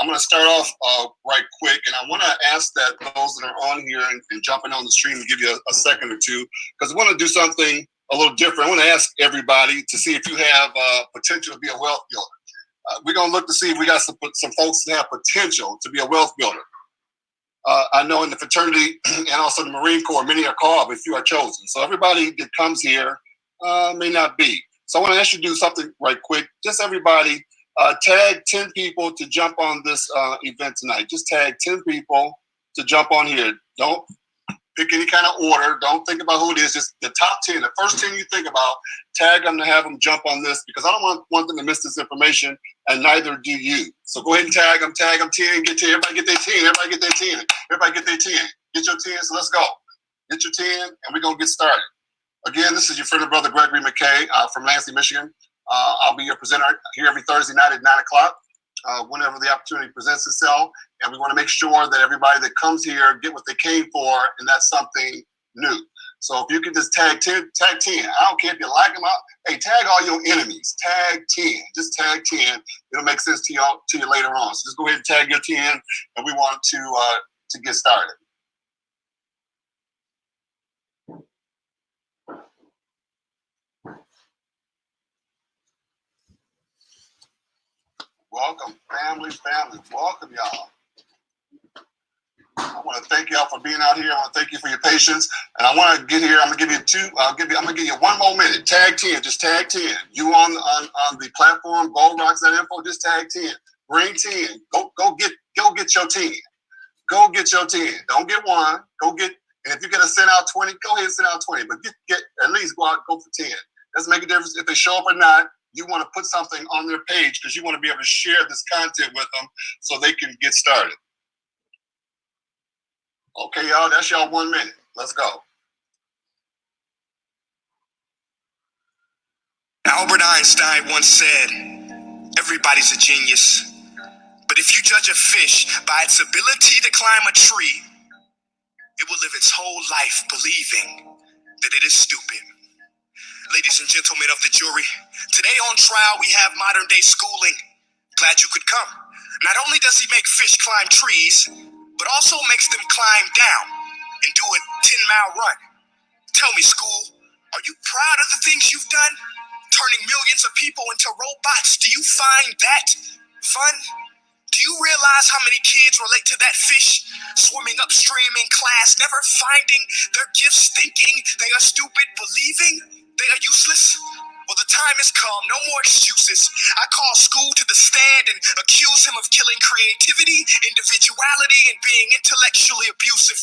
I'm going to start off right quick, and I want to ask that those that are on here and jumping on the stream to give you a second or two, because I want to do something a little different. I want to ask everybody to see if you have potential to be a wealth builder. We're going to look to see if we got some folks that have potential to be a wealth builder. I know in the fraternity and also the Marine Corps, many are called, but few are chosen. So everybody that comes here may not be. So I want to ask you to do something right quick. Just everybody tag 10 people to jump on this event tonight. Just tag 10 people to jump on here. Don't pick any kind of order. Don't think about who it is. Just the top 10, the first 10 you think about, tag them to have them jump on this, because I don't want them to miss this information, and neither do you. So go ahead and tag them 10, get 10. Everybody get their 10. Everybody get their 10. Everybody get their 10. Get your 10, so let's go. Get your 10, and we're going to get started. Again, this is your friend and brother, Gregory McKay from Lansing, Michigan. I'll be your presenter here every Thursday night at 9 o'clock, whenever the opportunity presents itself. And we want to make sure that everybody that comes here get what they came for, and that's something new. So if you can just tag 10, tag 10. I don't care if you like them out. Hey, tag all your enemies. Tag 10. Just tag 10. It'll make sense to you later on. So just go ahead and tag your 10, and we want to get started. Welcome, family. Welcome, y'all. I want to thank y'all for being out here. I want to thank you for your patience. And I want to get here. I'm gonna give you I'm gonna give you 1 more minute. Tag 10. Just tag 10. You on the platform, goldrocks.info. Just tag 10. Bring 10. Go get your 10. Go get your 10. Don't get one. Go get. And if you gotta send out 20, go ahead and send out 20. But get at least go for 10. Doesn't make a difference if they show up or not. You want to put something on their page because you want to be able to share this content with them so they can get started. Okay, y'all, that's y'all 1 minute. Let's go. Albert Einstein once said, "Everybody's a genius, but if you judge a fish by its ability to climb a tree, it will live its whole life believing that it is stupid." Ladies and gentlemen of the jury, today on trial we have modern day schooling. Glad you could come. Not only does he make fish climb trees, but also makes them climb down and do a 10-mile run. Tell me, school, are you proud of the things you've done? Turning millions of people into robots, do you find that fun? Do you realize how many kids relate to that fish swimming upstream in class, never finding their gifts, thinking they are stupid, believing they are useless? Well, the time has come. No more excuses. I call school to the stand and accuse him of killing creativity, individuality, and being intellectually abusive.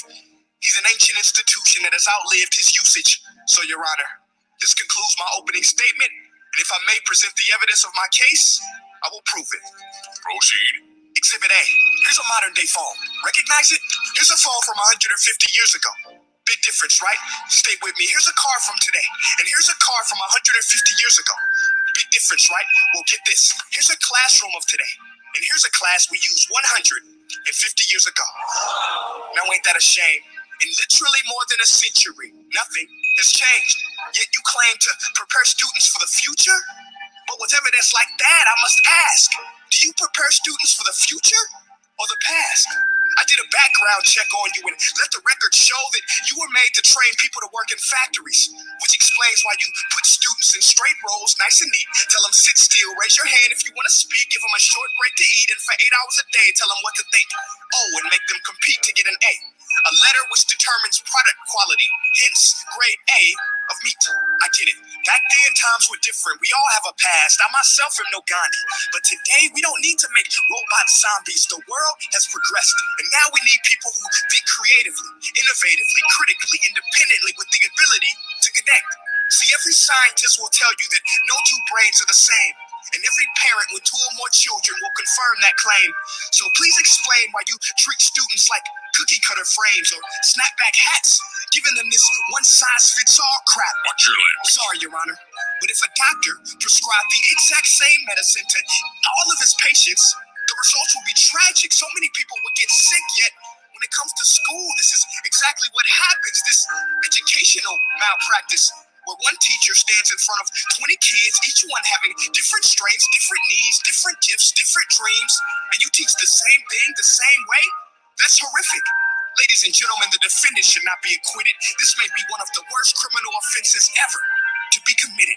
He's an ancient institution that has outlived his usage. So, Your Honor, this concludes my opening statement. And if I may present the evidence of my case, I will prove it. Proceed. Exhibit A. Here's a modern day phone. Recognize it? Here's a phone from 150 years ago. Big difference, right? Stay with me. Here's a car from today. And here's a car from 150 years ago. Big difference, right? Well, get this. Here's a classroom of today. And here's a class we used 150 years ago. Now, ain't that a shame? In literally more than a century, nothing has changed. Yet you claim to prepare students for the future? But with evidence like that, I must ask, do you prepare students for the future or the past? I did a background check on you and let the record show that you were made to train people to work in factories, which explains why you put students in straight rows, nice and neat, tell them sit still, raise your hand if you want to speak, give them a short break to eat, and for 8 hours a day, tell them what to think. Oh, and make them compete to get an A. A letter which determines product quality, hence grade A of meat. I get it. Back then, times were different. We all have a past. I myself am no Gandhi. But today, we don't need to make robot zombies. The world has progressed. And now we need people who think creatively, innovatively, critically, independently, with the ability to connect. See, every scientist will tell you that no two brains are the same. And every parent with 2 or more children will confirm that claim. So please explain why you treat students like cookie cutter frames or snapback hats, giving them this one-size-fits-all crap. Watch your language. Sorry, Your Honor, but if a doctor prescribed the exact same medicine to all of his patients, the results will be tragic. So many people would get sick, yet when it comes to school, this is exactly what happens, this educational malpractice, where one teacher stands in front of 20 kids, each one having different strengths, different needs, different gifts, different dreams, and you teach the same Ladies and gentlemen, the defendant should not be acquitted. This may be one of the worst criminal offenses ever to be committed.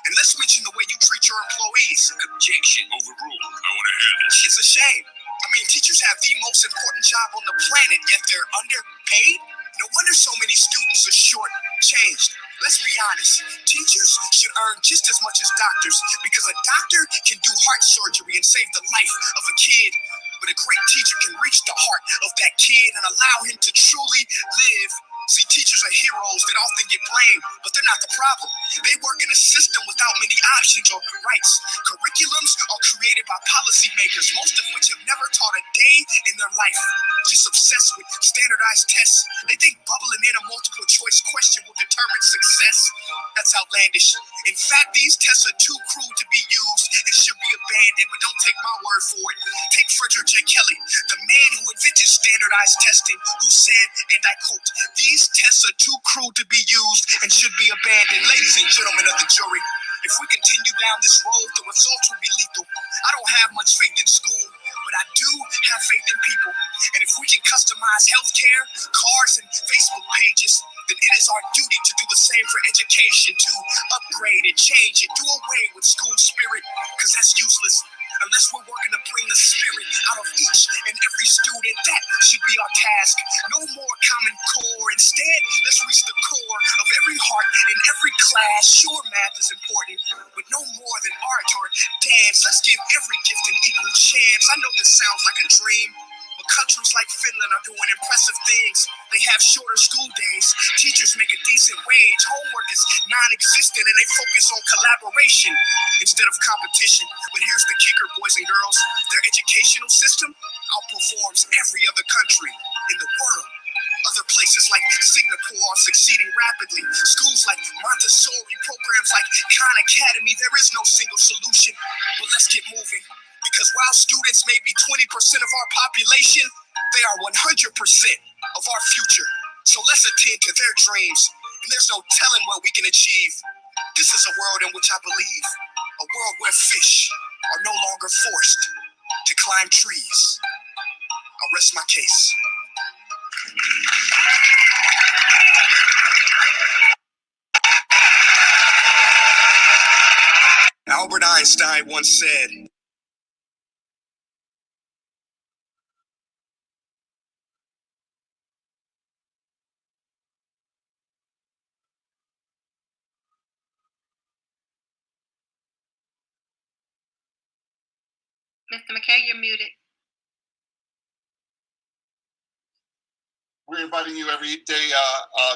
And let's mention the way you treat your employees. Objection. Overruled. I want to hear this. It's a shame. I mean, teachers have the most important job on the planet, yet they're underpaid? No wonder so many students are short-changed. Let's be honest. Teachers should earn just as much as doctors, because a doctor can do heart surgery and save the life of a kid. But a great teacher can reach the heart of that kid and allow him to truly live. See, teachers are heroes that often get blamed, but they're not the problem. They work in a system without many options or rights. Curriculums are created by policymakers, most of which have never taught a day in their life. Just obsessed with standardized tests. They think bubbling in a multiple choice question will determine success. That's outlandish. In fact, these tests are too crude to be used and should be abandoned, but don't take my word for it. Take Frederick J. Kelly, the man who invented standardized testing, who said, and I quote, "These tests are too crude to be used and should be abandoned." Ladies and gentlemen of the jury, if we continue down this road, the results will be lethal. I don't have much faith in school, but I do have faith in people. And if we can customize healthcare, cars, and Facebook pages, then it is our duty to do the same for education, to upgrade and change and do away with school spirit, because that's useless. Unless we're working to bring the spirit out of each and every student, that should be our task. No more Common Core. Instead, let's reach the core of every heart in every class. Sure, math is important, but no more than art or dance. Let's give every gift an equal chance. I know this sounds like a dream, but countries like Finland are doing impressive things. They have shorter school days. Teachers make a decent wage. Homework is non-existent, and they focus on collaboration instead of competition. But here's the kicker, boys and girls. Their educational system outperforms every other country in the world. Other places like Singapore are succeeding rapidly. Schools like Montessori, programs like Khan Academy, there is no single solution. But let's get moving. Because while students may be 20% of our population, they are 100% of our future. So let's attend to their dreams. And there's no telling what we can achieve. This is a world in which I believe. A world where fish are no longer forced to climb trees. I'll rest my case. Albert Einstein once said, Mr. McKay, you're muted. We're inviting you every day,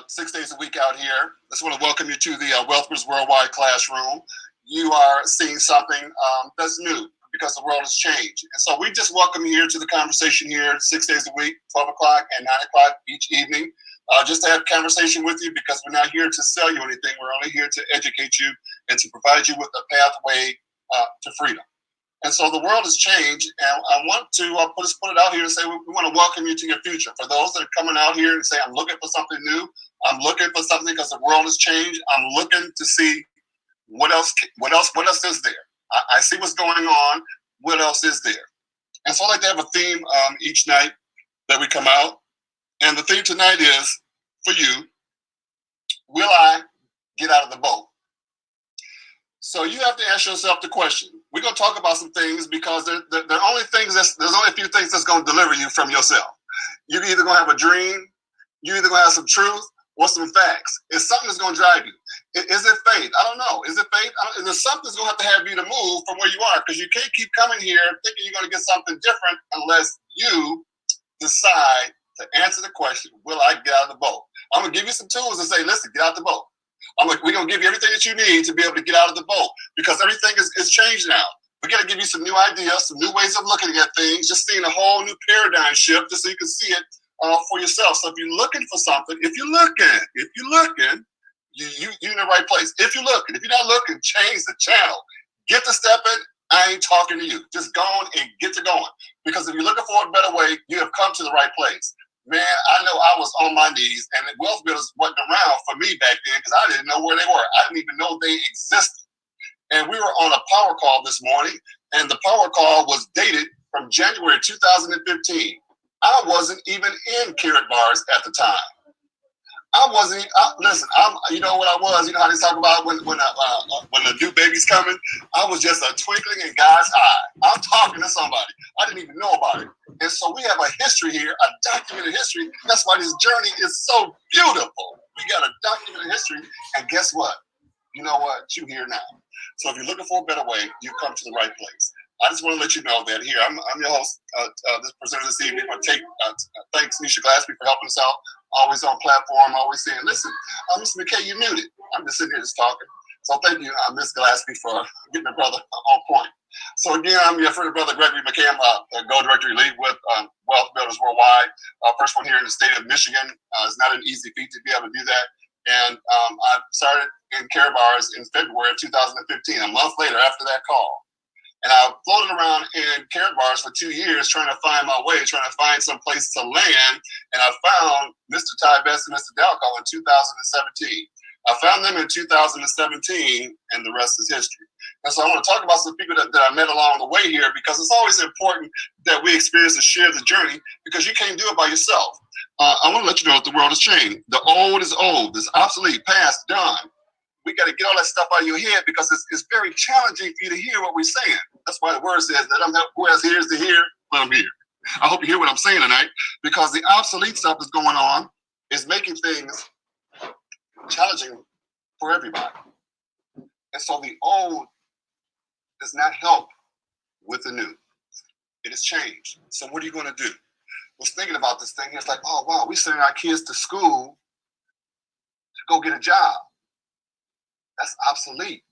6 days a week out here. I just want to welcome you to the Wealthbridge Worldwide Classroom. You are seeing something that's new because the world has changed. And so we just welcome you here to the conversation here 6 days a week, 12 o'clock and 9 o'clock each evening, just to have a conversation with you, because we're not here to sell you anything. We're only here to educate you and to provide you with a pathway to freedom. And so the world has changed, and I want to put it out here and say we want to welcome you to your future. For those that are coming out here and say, I'm looking for something new, I'm looking for something because the world has changed, I'm looking to see what else is there. I see what's going on, what else is there? And so I like to have a theme each night that we come out. And the theme tonight is, for you, will I get out of the boat? So you have to ask yourself the question. We're going to talk about some things because there's only a few things that's going to deliver you from yourself. You're either going to have a dream, you're either going to have some truth or some facts. It's something that's going to drive you. Is it faith? I don't know. Is it faith? There's something that's going to have you to move from where you are, because you can't keep coming here thinking you're going to get something different unless you decide to answer the question, will I get out of the boat? I'm going to give you some tools and say, listen, get out the boat. We're going to give you everything that you need to be able to get out of the boat, because everything is changed now. We got to give you some new ideas, some new ways of looking at things, just seeing a whole new paradigm shift just so you can see it for yourself. So if you're looking for something, if you're looking, you're in the right place. If you're looking, if you're not looking, change the channel. Get to stepping. I ain't talking to you. Just go on and get to going. Because if you're looking for a better way, you have come to the right place. Man, I know I was on my knees, and the wealth builders wasn't around for me back then because I didn't know where they were. I didn't even know they existed. And we were on a power call this morning, and the power call was dated from January 2015. I wasn't even in Karatbars at the time. I wasn't. Listen, You know what I was. You know how they talk about when the new baby's coming. I was just a twinkling in God's eye. I'm talking to somebody. I didn't even know about it. And so we have a history here, a documented history. That's why this journey is so beautiful. We got a documented history, and guess what? You know what? You here now. So if you're looking for a better way, you've come to the right place. I just want to let you know that here, I'm your host, this presenter this evening. I take thanks Nisha Glaspie for helping us out. Always on platform, always saying, listen, Mr. McKay, you're muted. I'm just sitting here just talking. So thank you, Ms. Glaspie, for getting my brother on point. So again, I'm your friend and brother, Gregory McKay. I'm a Gold Directory Lead with Wealth Builders Worldwide. First one here in the state of Michigan. It's not an easy feat to be able to do that. And I started in Karatbars in February of 2015, a month later after that call. And I floated around in Karatbars for 2 years trying to find my way, trying to find some place to land. And I found Mr. Ty Best and Mr. Dalcall in 2017. I found them in 2017, and the rest is history. And so I want to talk about some people that I met along the way here, because it's always important that we experience and share the journey, because you can't do it by yourself. I want to let you know that the world has changed. The old is old. It's obsolete, past, done. We got to get all that stuff out of your head, because it's very challenging for you to hear what we're saying. That's why the word says that who has ears to hear, I'm here. I hope you hear what I'm saying tonight, because the obsolete stuff that's going on is making things challenging for everybody. And so the old does not help with the new. It has changed. So what are you going to do? I was thinking about this thing. It's like, oh, wow, we're sending our kids to school to go get a job. That's obsolete.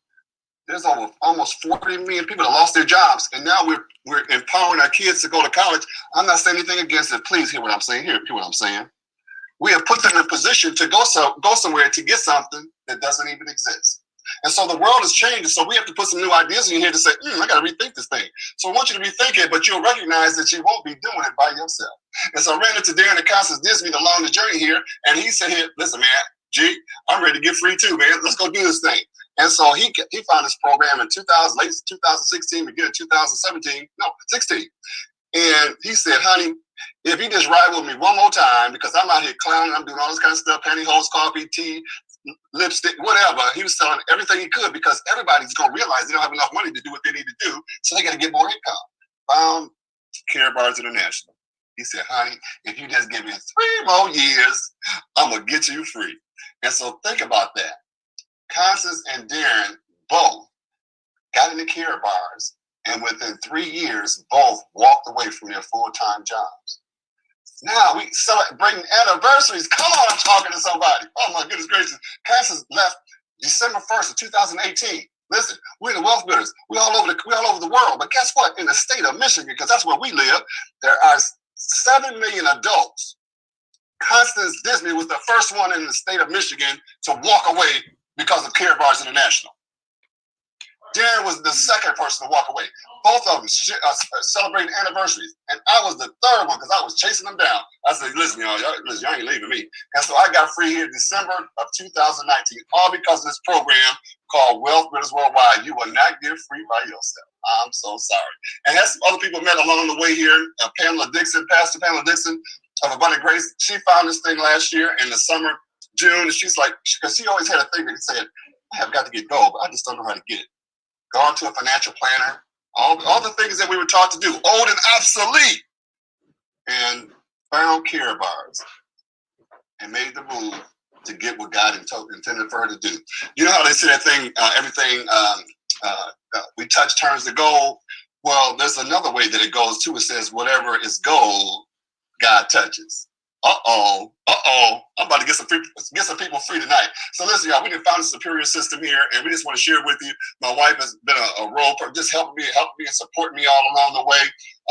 There's over almost 40 million people that lost their jobs, and now we're empowering our kids to go to college. I'm not saying anything against it. Please hear what I'm saying. Hear what I'm saying. We have put them in a position to go somewhere to get something that doesn't even exist. And so the world is changing. So we have to put some new ideas in here to say, I got to rethink this thing. So I want you to rethink it, but you'll recognize that you won't be doing it by yourself. And so I ran into Darren and Constance Disney along the journey here, and he said, "Here, listen, man, G, I'm ready to get free too, man. Let's go do this thing." And so he found this program in late 2016, beginning 2017, no, 16. And he said, "Honey, if you just ride with me one more time, because I'm out here clowning, I'm doing all this kind of stuff, pantyhose, coffee, tea, lipstick, whatever." He was selling everything he could, because everybody's going to realize they don't have enough money to do what they need to do, so they got to get more income. Found Karatbars International. He said, "Honey, if you just give me 3 more years, I'm going to get you free." And so think about that. Constance and Darren both got into Karatbars, and within 3 years, both walked away from their full-time jobs. Now we celebrating anniversaries. Come on, I'm talking to somebody. Oh my goodness gracious. Constance left December 1st of 2018. Listen, we're the Wealth Builders. We're all over the world. But guess what? In the state of Michigan, because that's where we live, there are 7 million adults. Constance Disney was the first one in the state of Michigan to walk away because of Karatbars International. Darren was the second person to walk away. Both of them celebrating anniversaries. And I was the third one, because I was chasing them down. I said, listen, y'all ain't leaving me. And so I got free here in December of 2019, all because of this program called Wealth Builders Worldwide. You will not get free by yourself. I'm so sorry. And that's some other people met along the way here. Pamela Dixon, Pastor Pamela Dixon of Abundant Grace. She found this thing last year in the summer, June. And she's like, because she always had a thing that said, I have got to get gold, but I just don't know how to get it. Gone to a financial planner, all the things that we were taught to do, old and obsolete, and found Karatbars and made the move to get what God intended for her to do. You know how they say that thing, everything we touch turns to gold? Well, there's another way that it goes too. It says, whatever is gold, God touches. I'm about to get some people free tonight. So listen, y'all, we done found a superior system here, and we just want to share it with you. My wife has been a role for just helping me and supporting me all along the way.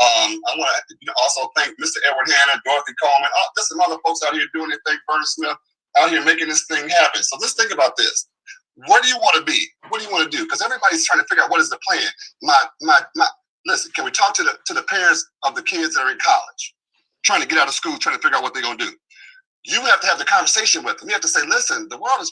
I want to also thank Mr. Edward Hanna, Dorothy Coleman, there's some other folks out here doing their thing, Vernon Smith, out here making this thing happen. So let's think about this. What do you want to be? What do you want to do? Because everybody's trying to figure out what is the plan. Listen, can we talk to the parents of the kids that are in college, trying to get out of school, trying to figure out what they're going to do? You have to have the conversation with them. You have to say, listen, the world is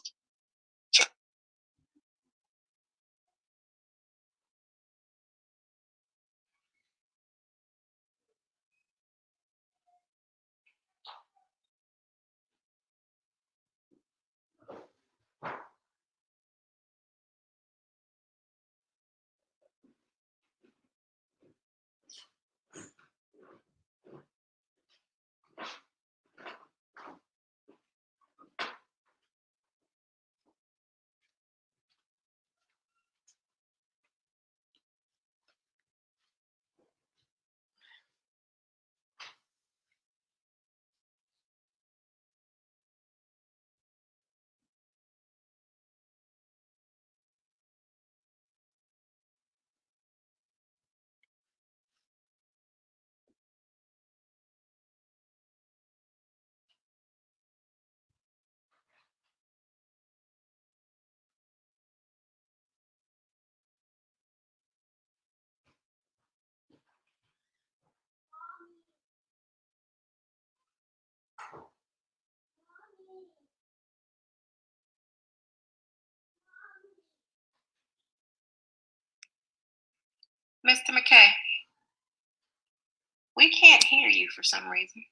We can't hear you for some reason.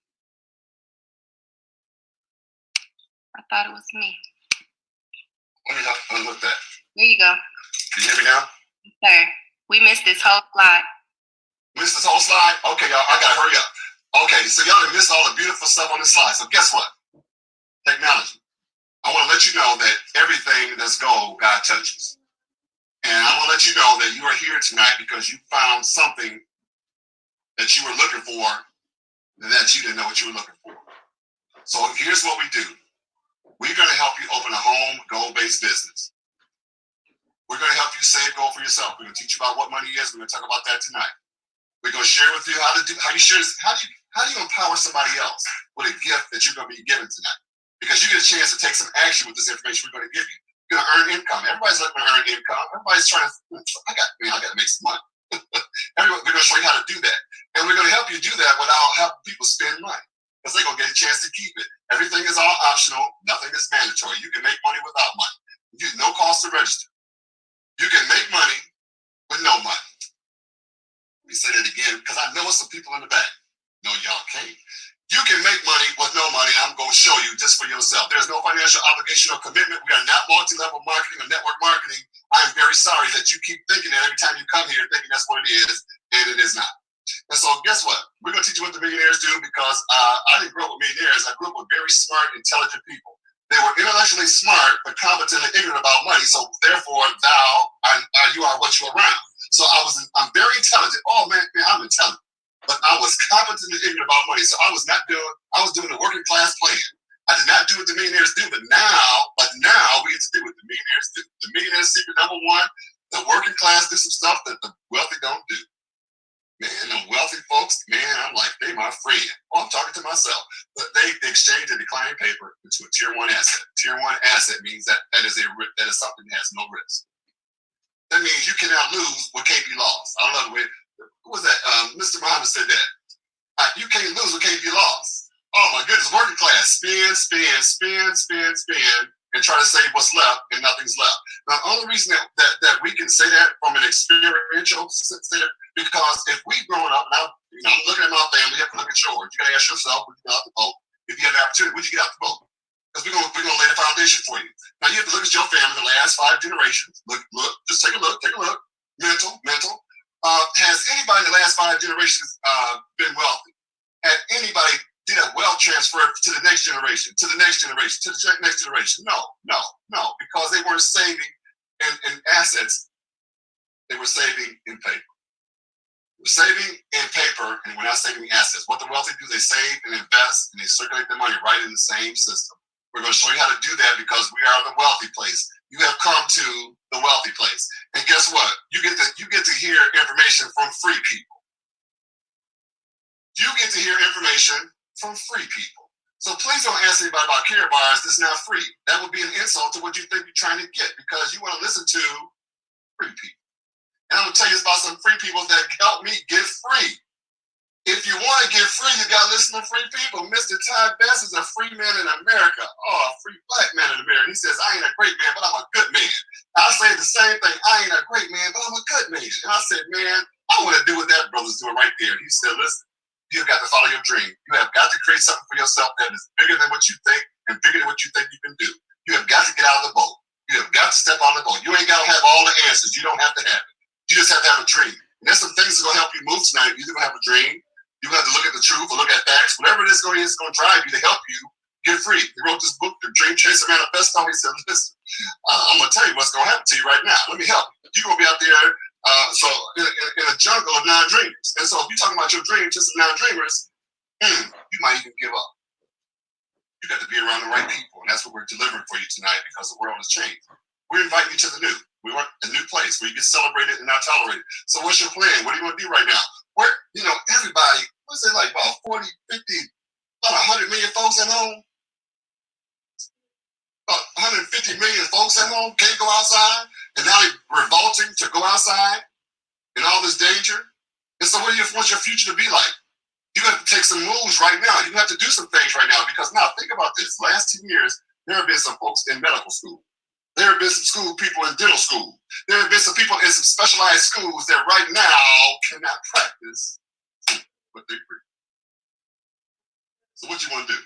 I thought it was me. Let me unhook that. There you go. Can you hear me now? Sir, we missed this whole slide. Missed this whole slide? Okay, y'all, I gotta hurry up. Okay, so y'all done missed all the beautiful stuff on this slide. So guess what? Technology. I want to let you know that everything that's gold, God touches. And I want to let you know that you are here tonight because you found something that you were looking for that you didn't know what you were looking for. So here's what we do. We're going to help you open a home goal-based business. We're going to help you save gold for yourself. We're going to teach you about what money is. We're going to talk about that tonight. We're going to share with you how do you empower somebody else with a gift that you're going to be given tonight? Because you get a chance to take some action with this information we're going to give you. You're going to earn income. Everybody's looking to earn income. Everybody's trying to, I got to make some money. We're going to show you how to do that. And we're going to help you do that without helping people spend money. Because they're going to get a chance to keep it. Everything is all optional. Nothing is mandatory. You can make money without money. No cost to register. You can make money with no money. Let me say that again because I know some people in the back. No, y'all can't. You can make money with no money. I'm going to show you just for yourself. There's no financial obligation or commitment. We are not multi-level marketing or network marketing. I'm very sorry that you keep thinking that every time you come here thinking that's what it is, and it is not. And so guess what? We're going to teach you what the millionaires do because I didn't grow up with millionaires. I grew up with very smart, intelligent people. They were intellectually smart, but competent and ignorant about money. So therefore, you are what you're around. So I'm very intelligent. Oh man, I'm intelligent. But I was competent and ignorant about money. So I was doing the working class plan. I did not do what the millionaires do, but now we get to do what the millionaires do. The millionaire's secret number one, the working class do some stuff that the wealthy don't do. Man, the wealthy folks, man, I'm like, they my friend. Oh, I'm talking to myself. But they exchange a declining paper into a tier 1 asset. Tier 1 asset means that is something that has no risk. That means you cannot lose what can't be lost. I love the way, who was that? Mr. Muhammad said that. You can't lose what can't be lost. Oh my goodness, working class. Spin, and try to save what's left, and nothing's left. Now, the only reason that we can say that from an experiential standpoint, because if we've grown up, and I'm looking at my family, you have to look at yours. You got to ask yourself, would you get out the boat? If you have the opportunity, would you get out the boat? Because we're gonna lay the foundation for you. Now you have to look at your family, the last 5 generations. Look, just take a look. Mental. Has anybody in the last 5 generations been wealthy? Had anybody did a wealth transfer to the next generation, to the next generation, to the next generation? No, because they weren't saving in assets. They were saving in paper. We're saving in paper, and we're not saving assets. What the wealthy do, they save and invest, and they circulate the money right in the same system. We're going to show you how to do that because we are the wealthy place. You have come to the wealthy place. And guess what? You get to hear information from free people. You get to hear information from free people. So please don't ask anybody about Care Bars. This is not free. That would be an insult to what you think you're trying to get because you want to listen to free people. And I'm going to tell you about some free people that help me get free. If you want to get free, you got to listen to free people. Mr. Todd Best is a free man in America. Oh, a free black man in America. He says, I ain't a great man, but I'm a good man. I say the same thing. I ain't a great man, but I'm a good man. And I said, man, I want to do what that brother's doing right there. He said, listen, you've got to follow your dream. You have got to create something for yourself that is bigger than what you think and bigger than what you think you can do. You have got to get out of the boat. You have got to step out of the boat. You ain't got to have all the answers. You don't have to have it. You just have to have a dream. And there's some things that are going to help you move tonight. You're going to have a dream. You have to look at the truth or look at facts. Whatever it is going to drive you to help you get free. He wrote this book, The Dream Chaser Manifesto. He said, listen, I'm going to tell you what's going to happen to you right now. Let me help you. You're going to be out there in a jungle of non-dreamers. And so if you're talking about your dream to some non-dreamers, you might even give up. You got to be around the right people. And that's what we're delivering for you tonight because the world has changed. We're inviting you to the new. We want a new place where you get celebrated and not tolerated. So what's your plan? What do you want to do right now? Where, everybody, what's it like, about 40, 50, about 100 million folks at home? About 150 million folks at home can't go outside, and now they're revolting to go outside in all this danger. And so what do you want your future to be like? You have to take some moves right now. You have to do some things right now because now think about this. Last 10 years, there have been some folks in medical school. There have been some school people in dental school. There have been some people in some specialized schools that right now cannot practice what they preach. So what you want to do?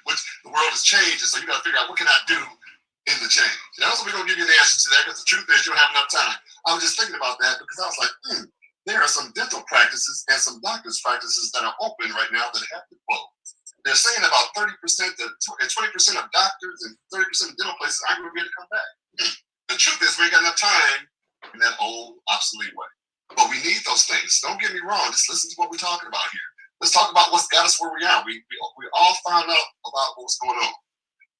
The world is changing, so you got to figure out what can I do in the change. And also, we're going to give you the answer to that because the truth is you don't have enough time. I was just thinking about that because I was like, there are some dental practices and some doctor's practices that are open right now that have to close. They're saying about 30% to 20% of doctors and 30% of dental places aren't going to be able to come back. The truth is we ain't got enough time in that old, obsolete way. But we need those things. Don't get me wrong. Just listen to what we're talking about here. Let's talk about what's got us where we are. We all found out about what's going on.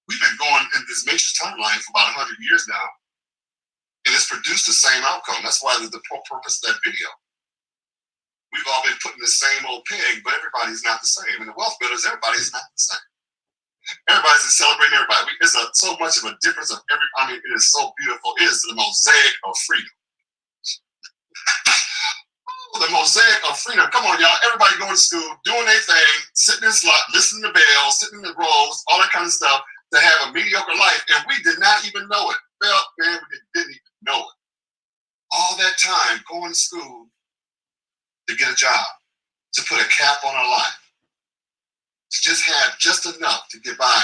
We've been going in this matrix timeline for about 100 years now, and it's produced the same outcome. That's why the purpose of that video. We've all been putting the same old peg, but everybody's not the same. And the wealth builders, everybody's not the same. Everybody's celebrating everybody. It's so much of a difference of it is so beautiful. It is the mosaic of freedom. The mosaic of freedom. Come on, y'all. Everybody going to school, doing their thing, sitting in slot, listening to bells, sitting in the rows, all that kind of stuff, to have a mediocre life. And we did not even know it. Well, man, we didn't even know it. All that time going to school to get a job, to put a cap on our life, to just have just enough to get by,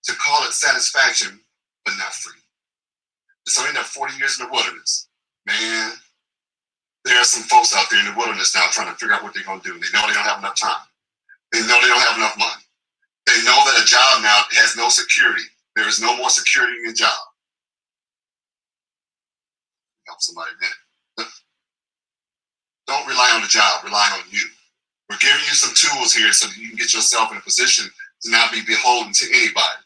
to call it satisfaction, but not free. So we end up 40 years in the wilderness. Man, there are some folks out there in the wilderness now trying to figure out what they're going to do. They know they don't have enough time. They know they don't have enough money. They know that a job now has no security. There is no more security in a job. Help somebody, man. Don't rely on the job. Rely on you. We're giving you some tools here so that you can get yourself in a position to not be beholden to anybody.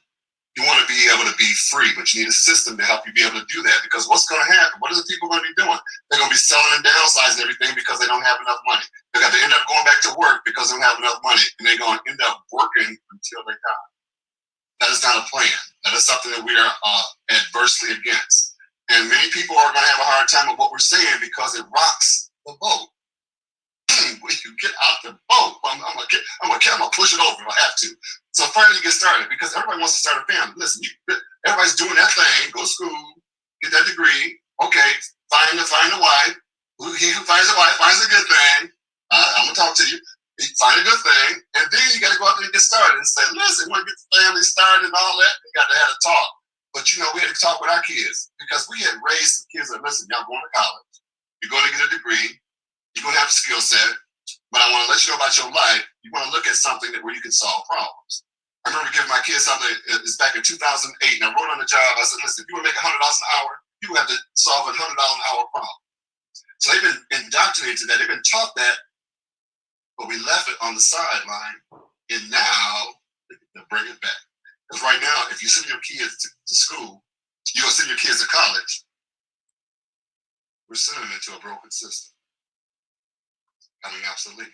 You want to be able to be free, but you need a system to help you be able to do that. Because what's going to happen? What are the people going to be doing? They're going to be selling and downsizing everything because they don't have enough money. They're going to end up going back to work because they don't have enough money. And they're going to end up working until they die. That is not a plan. That is something that we are adversely against. And many people are going to have a hard time with what we're saying because it rocks the boat. When you get out the boat, I'm gonna push it over if I have to. So finally you get started because everybody wants to start a family. Listen, everybody's doing that thing, go to school, get that degree. Okay, find a wife. He who finds a wife finds a good thing. I'm gonna talk to you. Find a good thing, and then you got to go out there and get started and say, listen, we want to get the family started and all that. We got to have a talk. But we had to talk with our kids because we had raised the kids that, listen, y'all going to college, you're going to get a degree, you're going to have a skill set, but I want to let you know about your life. You want to look at something where you can solve problems. I remember giving my kids something, it's back in 2008, and I wrote on the job, I said, listen, if you want to make $100 an hour, you have to solve a $100 an hour problem. So they've been indoctrinated to that. They've been taught that, but we left it on the sideline, and now they'll bring it back. Because right now, if you send your kids to school, you're going to send your kids to college, we're sending them into a broken system. Becoming obsolete.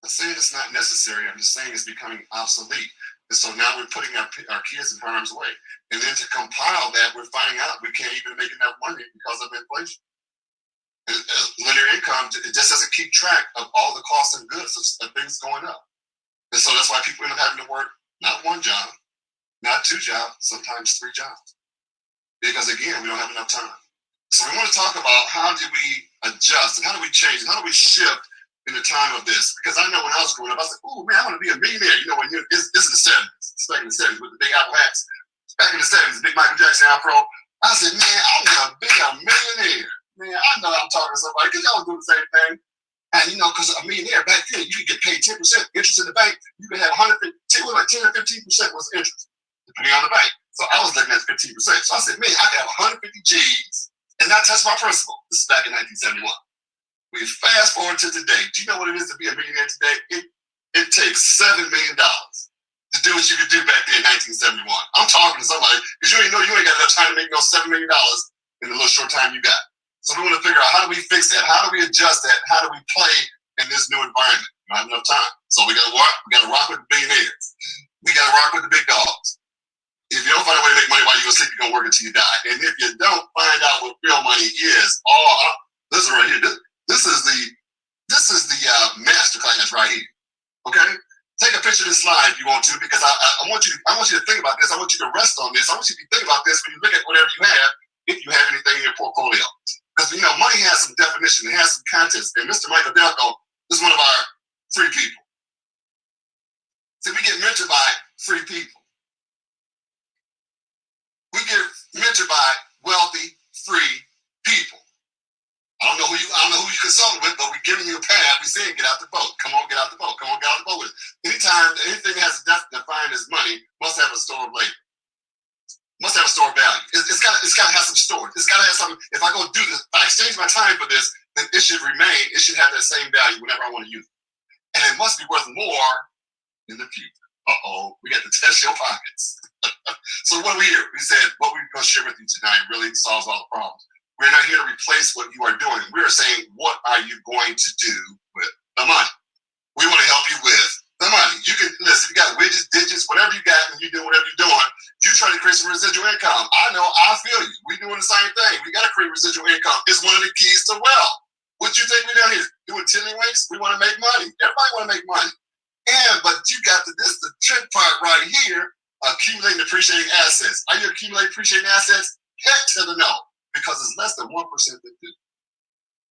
I'm not saying it's not necessary, I'm just saying it's becoming obsolete. And so now we're putting our kids in harm's way. And then to compile that, we're finding out we can't even make enough money because of inflation. And linear income, it just doesn't keep track of all the costs and goods of things going up. And so that's why people end up having to work not one job, not two jobs, sometimes three jobs. Because again, we don't have enough time. So we want to talk about how do we adjust and how do we change and how do we shift in the time of this. Because I know when I was growing up, I was like, oh man, I want to be a millionaire. It's in the 70s. It's back in the 70s with the big Apple hats. Back in the 70s, big Michael Jackson afro. I said, man, I want to be a millionaire. Man, I know I'm talking to somebody because y'all was doing the same thing. And because a millionaire back then, you could get paid 10% interest in the bank. You could have 10 or 15% was interest, depending on the bank. So I was looking at 15%. So I said, man, I could have 150 G's and not touch my principal. This is back in 1971. We fast forward to today. Do you know what it is to be a millionaire today? It takes $7 million to do what you could do back then in 1971. I'm talking to somebody because you ain't got enough time to make no $7 million in the little short time you got. So we want to figure out how do we fix that? How do we adjust that? How do we play in this new environment? We don't have enough time. So we got to rock with the billionaires. We got to rock with the big dogs. If you don't find a way to make money while you're asleep, you're going to work until you die. And if you don't find out what real money is, listen right here. This is the master class right here. Okay? Take a picture of this slide if you want to, because I want you to think about this. I want you to rest on this. I want you to think about this when you look at whatever you have, if you have anything in your portfolio. Because money has some definition, it has some context. And Mr. Michael Delco is one of our free people. See, we get mentored by wealthy people. We get mentored by wealthy, free people. I don't know who you consult with, but we're giving you a path. We're saying, get out the boat. Come on, get out the boat. Come on, get out the boat with it. Anytime anything has defined as money, must have a store of labor. Must have a store of value. It's got to have some storage. It's got to have something. If I go do this, if I exchange my time for this, then it should remain. It should have that same value whenever I want to use it. And it must be worth more in the future. We got to test your pockets. So what we here? We said what we're going to share with you tonight really solves all the problems. We're not here to replace what you are doing. We're saying, what are you going to do with the money? We want to help you with the money. You can listen. You got widgets, digits, whatever you got, and you're doing whatever you're doing. You try to create some residual income. I know. I feel you. We're doing the same thing. We got to create residual income. It's one of the keys to wealth. What you think we're doing here? Doing tiddlywinks? We want to make money. Everybody want to make money. But you got the trick part right here. Accumulating depreciating assets. Are you accumulating depreciating assets? Heck to the no. Because it's less than 1% that do.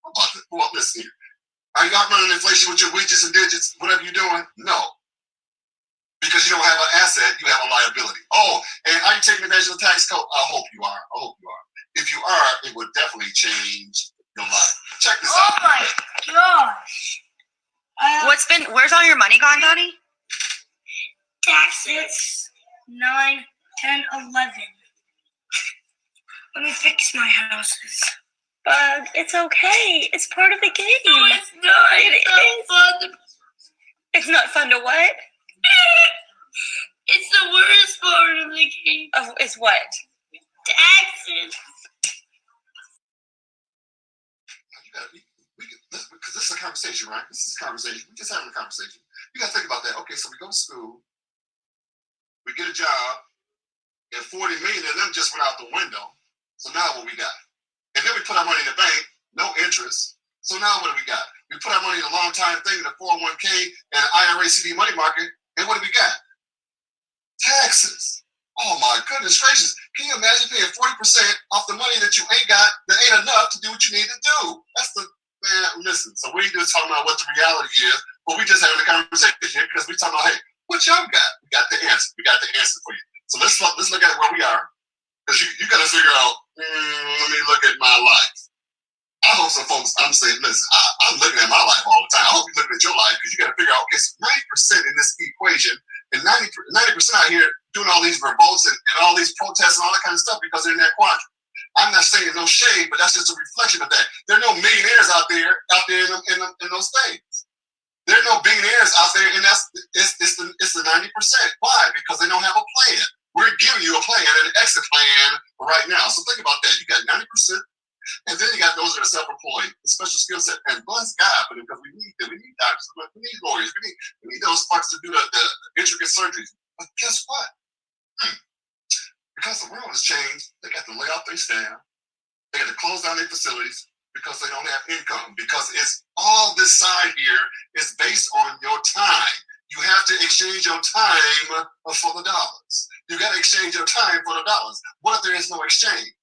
How about that? Well, listen here. Are you outrunning inflation with your widgets and digits, whatever you're doing? No. Because you don't have an asset, you have a liability. And are you taking advantage of the tax code? I hope you are. If you are, it would definitely change your life. Check this out. Oh my gosh. Where's all your money gone, Donnie? Taxes. 9, 10, 11. Let me fix my houses. Bug, it's okay. It's part of the game. No, it's not. It's not fun. It's not fun to what? It's the worst part of the game. It's what? Taxes. Because this is a conversation, right? This is a conversation. We're just having a conversation. You got to think about that. Okay, so we go to school. We get a job. And 40 million of them just went out the window. So now what we got? And then we put our money in the bank, no interest. So now what do we got? We put our money in a long time thing, in a 401k and an IRA CD money market. And what do we got? Taxes. Oh my goodness gracious. Can you imagine paying 40% off the money that you ain't got, that ain't enough to do what you need to do? That's listen. So we just talking about what the reality is, but we just having a conversation here because we talking about, hey, what y'all got? We got the answer. We got the answer for you. So let's look at where we are. Because you got to figure out, let me look at my life. I hope some folks, I'm saying, listen, I'm looking at my life all the time. I hope you're looking at your life because you got to figure out, okay, so 90% in this equation, and 90% out here doing all these revolts and all these protests and all that kind of stuff because they're in that quadrant. I'm not saying no shade, but that's just a reflection of that. There are no millionaires out there in those things. There are no billionaires out there, and it's the 90%. Why? Because they don't have a plan. We're giving you a plan, an exit plan right now. So think about that. You got 90%, and then you got those that are self-employed, the special skill set. And bless God for them because we need them. We need doctors. We need lawyers. We need those fucks to do the intricate surgeries. But guess what? Because the world has changed, they got to lay off their staff. They got to close down their facilities because they don't have income. Because it's all this side here is based on your time. You have to exchange your time for the dollars. You got to exchange your time for the dollars. What if there is no exchange?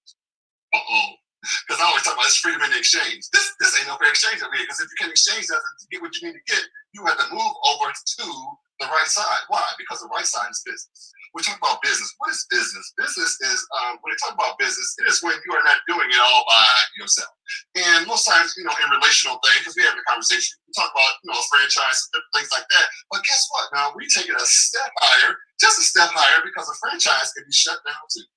Because I always talk about it's freedom in the exchange. This ain't no fair exchange over here. Because if you can't exchange that to get what you need to get, you have to move over to the right side. Why? Because the right side is business. We talk about business. What is business? Business is, when we talk about business, it is when you are not doing it all by yourself. And most times, in relational things, because we have a conversation, we talk about, a franchise, different things like that. But guess what? Now, we take it a step higher, just a step higher, because a franchise can be shut down too.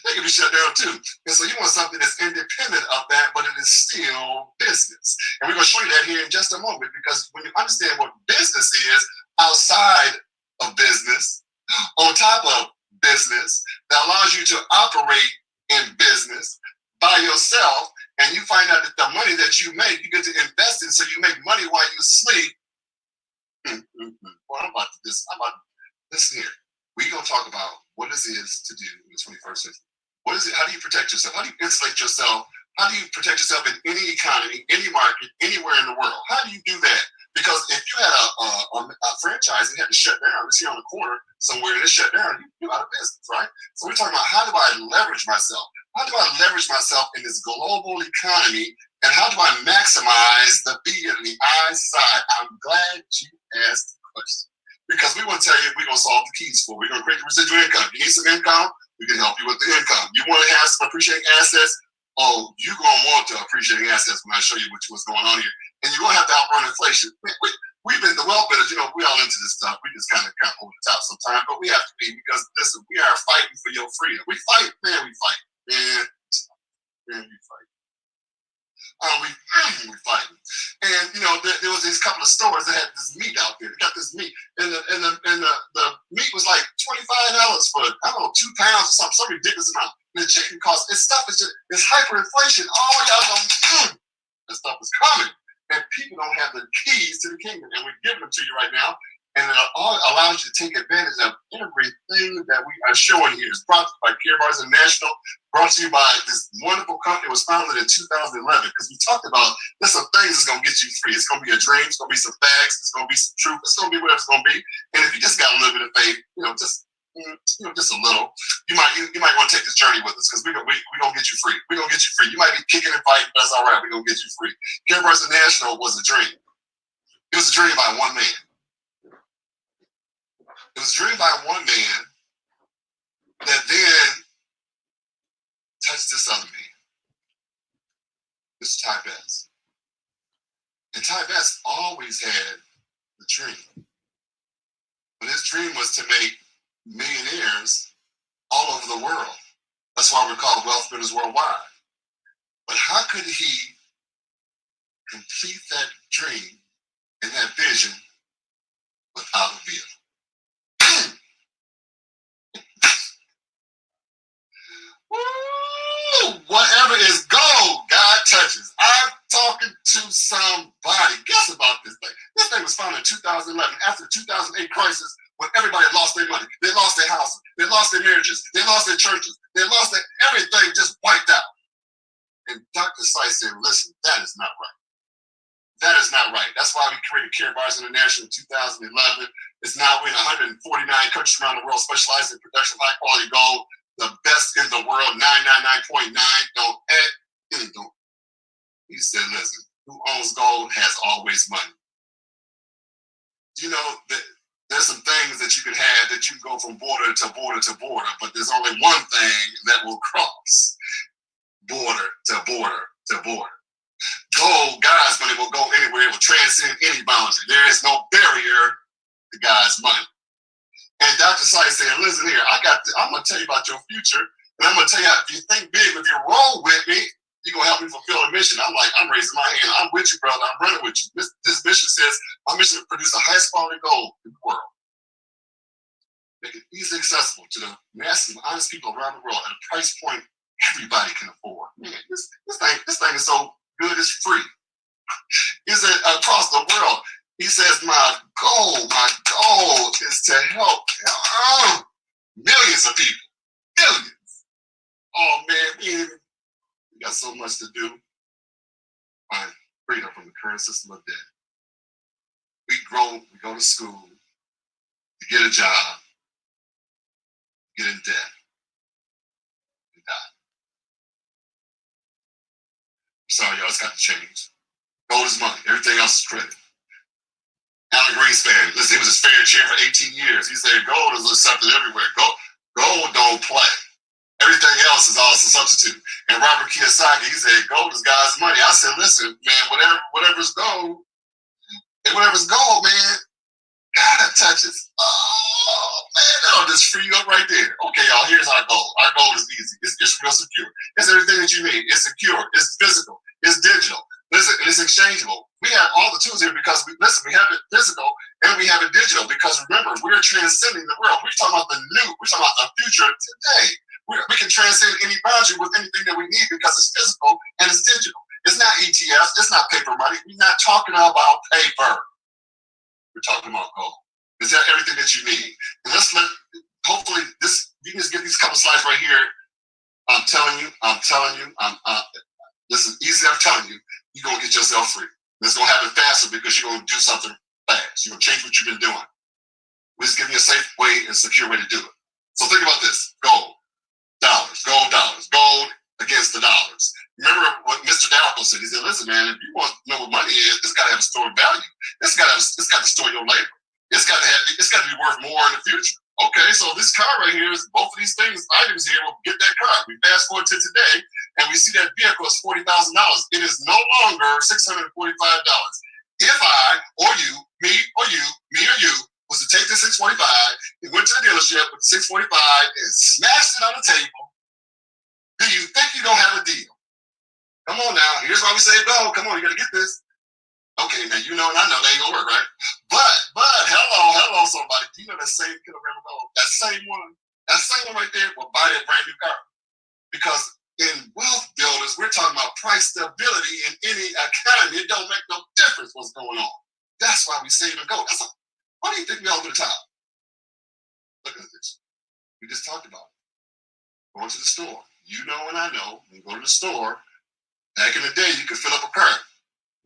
They can be shut down too. And so you want something that's independent of that, but it is still business. And we're going to show you that here in just a moment, because when you understand what business is outside of business, on top of business, that allows you to operate in business by yourself, and you find out that the money that you make, you get to invest in, so you make money while you sleep. Well, I'm about this here. We're going to talk about what this is to do in the 21st century. What is it? How do you protect yourself? How do you insulate yourself? How do you protect yourself in any economy, any market, anywhere in the world? How do you do that? Because if you had a franchise and you had to shut down, it's here on the corner somewhere and it's shut down, you're out of business, right? So we're talking about, how do I leverage myself? How do I leverage myself in this global economy? And how do I maximize the B and the I side? I'm glad you asked the question. because we want to tell you we're going to solve the keys for. We're going to create the residual income. You need some income, we can help you with the income. You want to have some appreciating assets? Oh, you're going to want the appreciating assets when I show you what's going on here. And you're going to have to outrun inflation. We've been the wealth builders, we all into this stuff. We just kind of over the top sometimes, but we have to be, because listen, we are fighting for your freedom. We fight, man, we fight. Man, we fight. We fighting. And there was these couple of stores that had this meat out there. They got this meat, and the meat was like $25 for, I don't know, 2 pounds or something, some ridiculous amount. And the chicken cost, this stuff is just, it's hyperinflation. Oh, y'all going, this stuff is coming. And people don't have the keys to the kingdom, and we're giving them to you right now. And it all allows you to take advantage of everything that we are showing here. It's brought to you by Care Bars International, brought to you by this wonderful company. It was founded in 2011, because we talked about there's some things that's going to get you free. It's going to be a dream. It's going to be some facts. It's going to be some truth. It's going to be whatever it's going to be. And if you just got a little bit of faith, just a little, you might want to take this journey with us, because we're going to get you free. We're going to get you free. You might be kicking and fighting, but that's all right. We're going to get you free. Care Bars International was a dream. It was a dream by one man. It was a dream by one man that then touched this other man, Mr. Ty Best. And Ty Best always had the dream. But his dream was to make millionaires all over the world. That's why we're called Wealth Builders Worldwide. But how could he complete that dream and that vision without a vehicle? Whatever is gold, God touches. I'm talking to somebody. Guess about this thing. This thing was founded in 2011, after the 2008 crisis, when everybody lost their money. They lost their houses. They lost their marriages. They lost their churches. They lost everything, just wiped out. And Dr. Sykes said, listen, that is not right. That is not right. That's why we created Care Bars International in 2011. It's now in 149 countries around the world, specializing in production of high quality gold. The best in the world, 999.9. Don't add anything. He said, listen, who owns gold has always money. There's some things that you can have that you can go from border to border to border, but there's only one thing that will cross border to border to border. Gold, God's money, will go anywhere. It will transcend any boundary. There is no barrier to God's money. And Dr. Sykes said, listen here, I'm going to tell you about your future. And I'm going to tell you, if you think big, if you roll with me, you're going to help me fulfill a mission. I'm like, I'm raising my hand. I'm with you, brother. I'm running with you. This mission says, my mission is to produce the highest quality gold in the world. Make it easily accessible to the masses of honest people around the world at a price point everybody can afford. Man, this thing is so good, it's free. Is it across the world? He says, my goal is to help millions of people. Millions. Oh, man, we got so much to do. Find freedom from the current system of debt. We go to school to get a job, get in debt, and die. Sorry, y'all, it's got to change. Gold is money. Everything else is credit. Alan Greenspan, listen, he was a fair chair for 18 years. He said gold is accepted everywhere. Gold don't play. Everything else is also substitute. And Robert Kiyosaki, he said gold is God's money. I said, listen, man, whatever's gold, and whatever's gold, man, God touches. Oh, man, that'll just free you up right there. Okay, y'all, here's our goal. Our goal is easy. It's real secure. It's everything that you need. It's secure. It's physical. It's digital. Listen, it's exchangeable. We have all the tools here because we have it physical and we have it digital, because remember, we're transcending the world. We're talking about the new. We're talking about the future today. We can transcend any boundary with anything that we need because it's physical and it's digital. It's not ETFs. It's not paper money. We're not talking about paper. We're talking about gold. Is that everything that you need? And hopefully you can just get these couple slides right here. I'm telling you, this is easy. I'm telling you, you're going to get yourself free. And it's going to happen faster because you're going to do something fast. You're going to change what you've been doing. We're just giving you a safe way and secure way to do it. So think about this. Gold, dollars, gold against the dollars. Remember what Mr. Dalrymple said? He said, listen, man, if you want to know what money is, it's got to have a stored value. It's got to store your labor. it's got to be worth more in the future. Okay, so this car right here is both of these items here will get that car. We fast forward to today, and we see that vehicle is $40,000. It is no longer $645. If I or you, me or you, was to take the $645, and went to the dealership with the $645 and smashed it on the table, do you think you're gonna have a deal? Come on now, here's why we say go. Come on, you gotta get this. Okay, now you know and I know they ain't gonna work, right? But hello, somebody. Do you know that same kilogram of gold? That same one right there will buy that brand new car. Because in wealth builders, we're talking about price stability in any economy. It don't make no difference what's going on. That's why we save and go. Why do you think we all to the top? Look at this. We just talked about it. Going to the store. You know and I know, when you go to the store, back in the day, you could fill up a cart.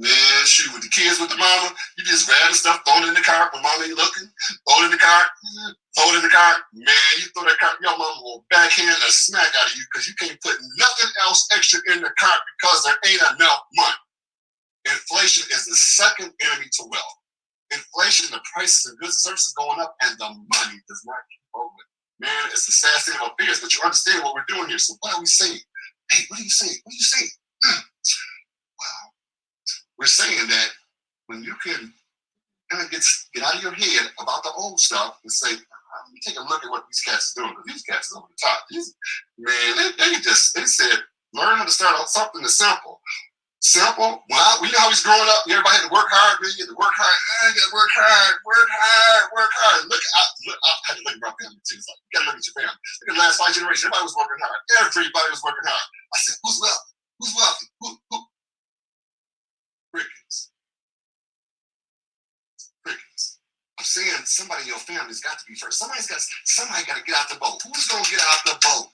Man, shoot, with the kids with the mama, you just grab the stuff, throw it in the cart when mama ain't looking, throw it in the cart, man, you throw that cart, your mama will backhand a smack out of you because you can't put nothing else extra in the cart because there ain't enough money. Inflation is the second enemy to wealth. Inflation, the prices of goods and services going up, and the money does not keep up with it. Man, it's the sad state of affairs, but you understand what we're doing here. So what are we saying? Hey, what are you saying? What are you saying? Wow. We're saying that when you can kind of get out of your head about the old stuff and say, let me take a look at what these cats are doing, because these cats are over the top. They said, learn how to start out something that's simple. Simple. Well, we know how he's growing up. Everybody had to work hard, man. You had to work hard. You got to work hard. Look, I had to look at my family too. It's like, you got to look at your family. Look at the last 5 generations. Everybody was working hard. Everybody was working hard. I said, who's wealthy? Who's wealthy? Who? Crickets. I'm saying somebody in your family's got to be first. Somebody got to get out the boat. Who's going to get out the boat?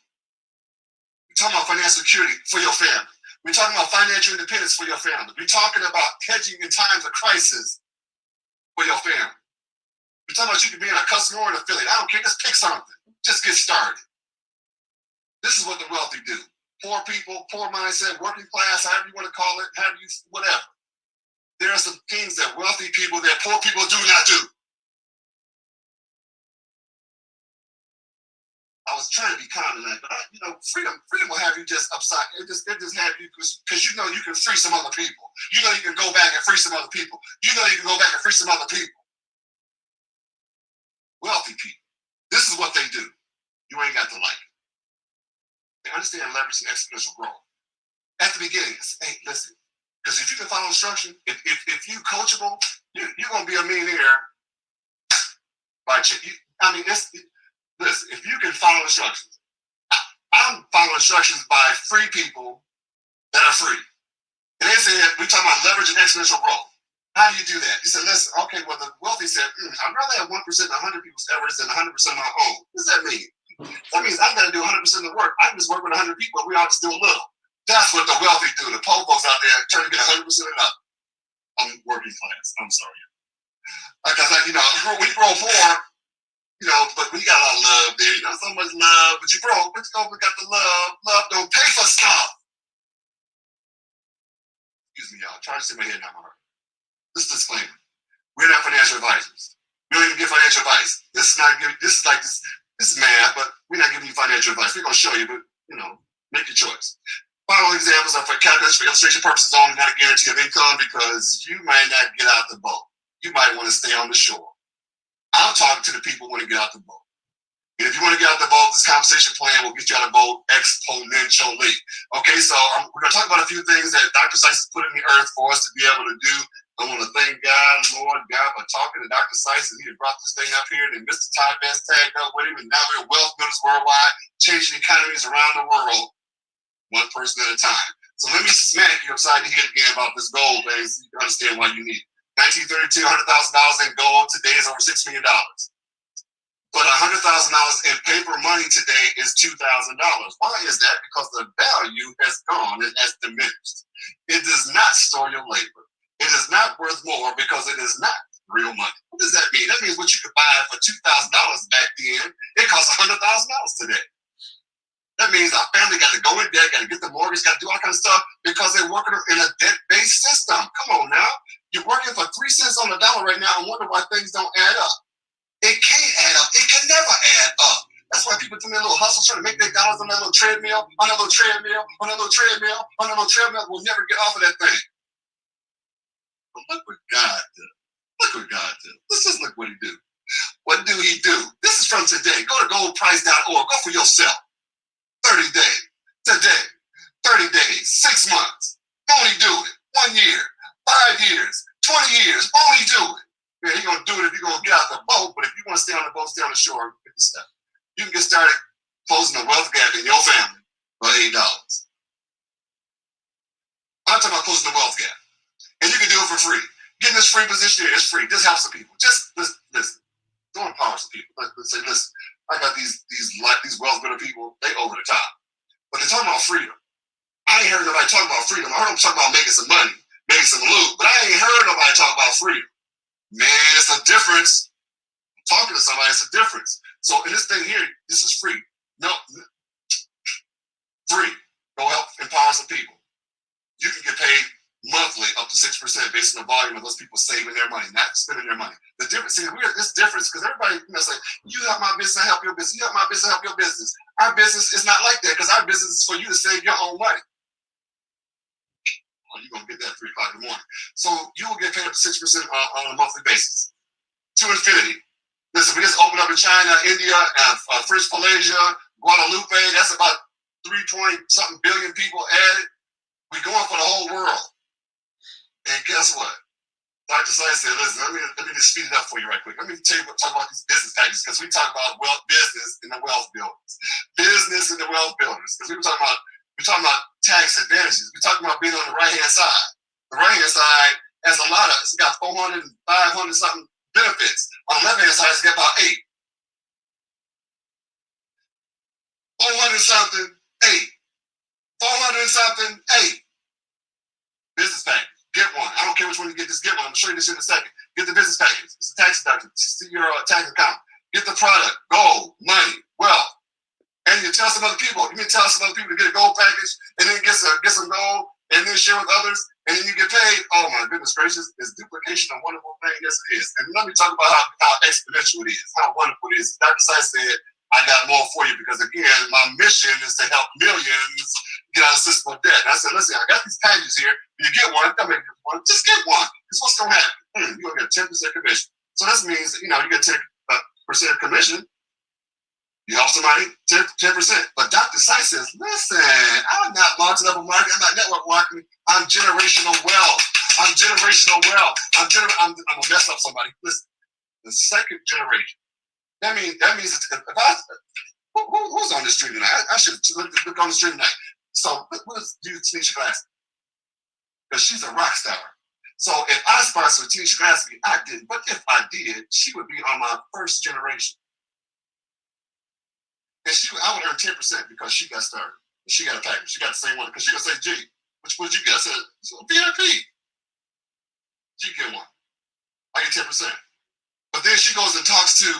We're talking about financial security for your family. We're talking about financial independence for your family. We're talking about hedging in times of crisis for your family. We're talking about you can be in a customer or an affiliate. I don't care. Just pick something. Just get started. This is what the wealthy do. Poor people, poor mindset, working class, however you want to call it, whatever. There are some things that wealthy people, that poor people do not do. I was trying to be calm tonight, but freedom will have you just upside. It just have you because you know you can free some other people. You know you can go back and free some other people. You know you can go back and free some other people. Wealthy people. This is what they do. You ain't got to like it. They understand leverage and exponential growth. At the beginning, hey, listen, because if you can follow instruction, if you coachable, you're gonna be a millionaire. Listen, if you can follow instructions, I'm following instructions by free people that are free. And they said, we're talking about leverage and exponential growth. How do you do that? He said, listen, okay, well, the wealthy said, I'd rather have 1% of 100 people's efforts than 100% of my own. What does that mean? That means I've got to do 100% of the work. I can just work with 100 people, we all just do a little. That's what the wealthy do. The poor folks out there trying to get 100% enough. I'm working class. I'm sorry. Because, we grow poor. But we got a lot of love there. So much love, but you broke. But we got the love. Love don't pay for stuff. Excuse me, y'all. Try to sit my head down my heart. This is a disclaimer. We're not financial advisors. We don't even give financial advice. This is math, but we're not giving you financial advice. We're gonna show you, but make your choice. Following examples are for calculation for illustration purposes only, not a guarantee of income, because you might not get out the boat. You might want to stay on the shore. I'm talking to the people who want to get out the boat. And if you want to get out the boat, this compensation plan will get you out of the boat exponentially. Okay, so we're going to talk about a few things that Dr. Sykes has put in the earth for us to be able to do. I want to thank Lord God, for talking to Dr. Sykes, and he had brought this thing up here, and Mr. Todd Best tagged up with him, and now we're wealth builders worldwide, changing economies around the world, one person at a time. So let me smack you upside the head again about this gold, baby, so you can understand why you need it. 1932, $100,000 in gold today is over $6 million. But $100,000 in paper money today is $2,000. Why is that? Because the value has gone, it has diminished. It does not store your labor. It is not worth more because it is not real money. What does that mean? That means what you could buy for $2,000 back then, it costs $100,000 today. That means our family got to go in debt, got to get the mortgage, got to do all kinds of stuff because they're working in a debt-based system. Come on now. You're working for 3 cents on the dollar right now and wonder why things don't add up. It can't add up. It can never add up. That's why people do their little hustles trying to make their dollars on that little treadmill, on that little treadmill, on that little treadmill, on that little treadmill. Will never get off of that thing. But look what God did. Look what God did. Let's just look what he do. What do he do? This is from today. Go to goldprice.org. Go for yourself. 30 days. Today. 30 days. 6 months. Won't he do it? 1 year. 5 years. 20 years. Won't he do it? Man, he's going to do it if you're going to get out the boat. But if you want to stay on the boat, stay on the shore, get the stuff. You can get started closing the wealth gap in your family for $8. I'm talking about closing the wealth gap. And you can do it for free. Getting this free position here is free. This helps the people. Just listen. Don't empower some people. Let's say, listen, I got these wealth builder people, they over the top. But they're talking about freedom. I ain't heard nobody talk about freedom. I heard them talk about making some money, making some loot, but I ain't heard nobody talk about freedom. Man, it's a difference. Talking to somebody, it's a difference. So in this thing here, this is free. No, free. Go help empower some people. You can get paid monthly up to 6% based on the volume of those people saving their money, not spending their money. The difference, see, it's difference because everybody, say, you help my business, I help your business. You help my business, I help your business. Our business is not like that because our business is for you to save your own money. Oh, you're going to get that at 3 o'clock in the morning. So you will get paid up to 6% on a monthly basis. To infinity. Listen, we just opened up in China, India, French Malaysia, Guadalupe. That's about 3-point-something billion people added. We're going for the whole world. And guess what? Dr. Science said, listen, let me just speed it up for you right quick. Let me talk about these business packages because we talk about business and the wealth builders. Business and the wealth builders. Because we're talking about tax advantages. We're talking about being on the right-hand side. The right-hand side has a lot of, it's got 400 and 500 something benefits. On the left-hand side, it's got about 8. 400 something, 8. 400 and something, 8. Business package. Get one. I don't care which one you get, just get one. I'm going to show you this in a second. Get the business package. It's a tax deduction. See your tax account. Get the product. Gold, money, wealth. And you tell some other people. You can tell some other people to get a gold package and then get some gold and then share with others. And then you get paid. Oh my goodness gracious. It's duplication a wonderful thing. Yes, it is. And let me talk about how exponential it is. How wonderful it is. Dr. Science said, I got more for you because again, my mission is to help millions get out of the system of debt. And I said, listen, I got these packages here. You get one, don't make one. Just get one. Because what's going to happen? You're going to get 10% commission. So that means that, you get 10% commission. You help somebody 10%. But Dr. Science says, listen, I'm not multi-level marketing. I'm not network marketing. I'm generational wealth. I'm generational wealth. I'm going to mess up somebody. Listen, the second generation. That means if who's on the street tonight? I should look on the street tonight. So let's do Tanisha Glassky. Because she's a rock star. So if I sponsored Tanisha Glassky, I didn't. But if I did, she would be on my first generation. And I would earn 10% because she got started. She got a package. She got the same one. Because she going to say, gee, which would you get? I said, VIP. She get one. I get 10%. But then she goes and talks to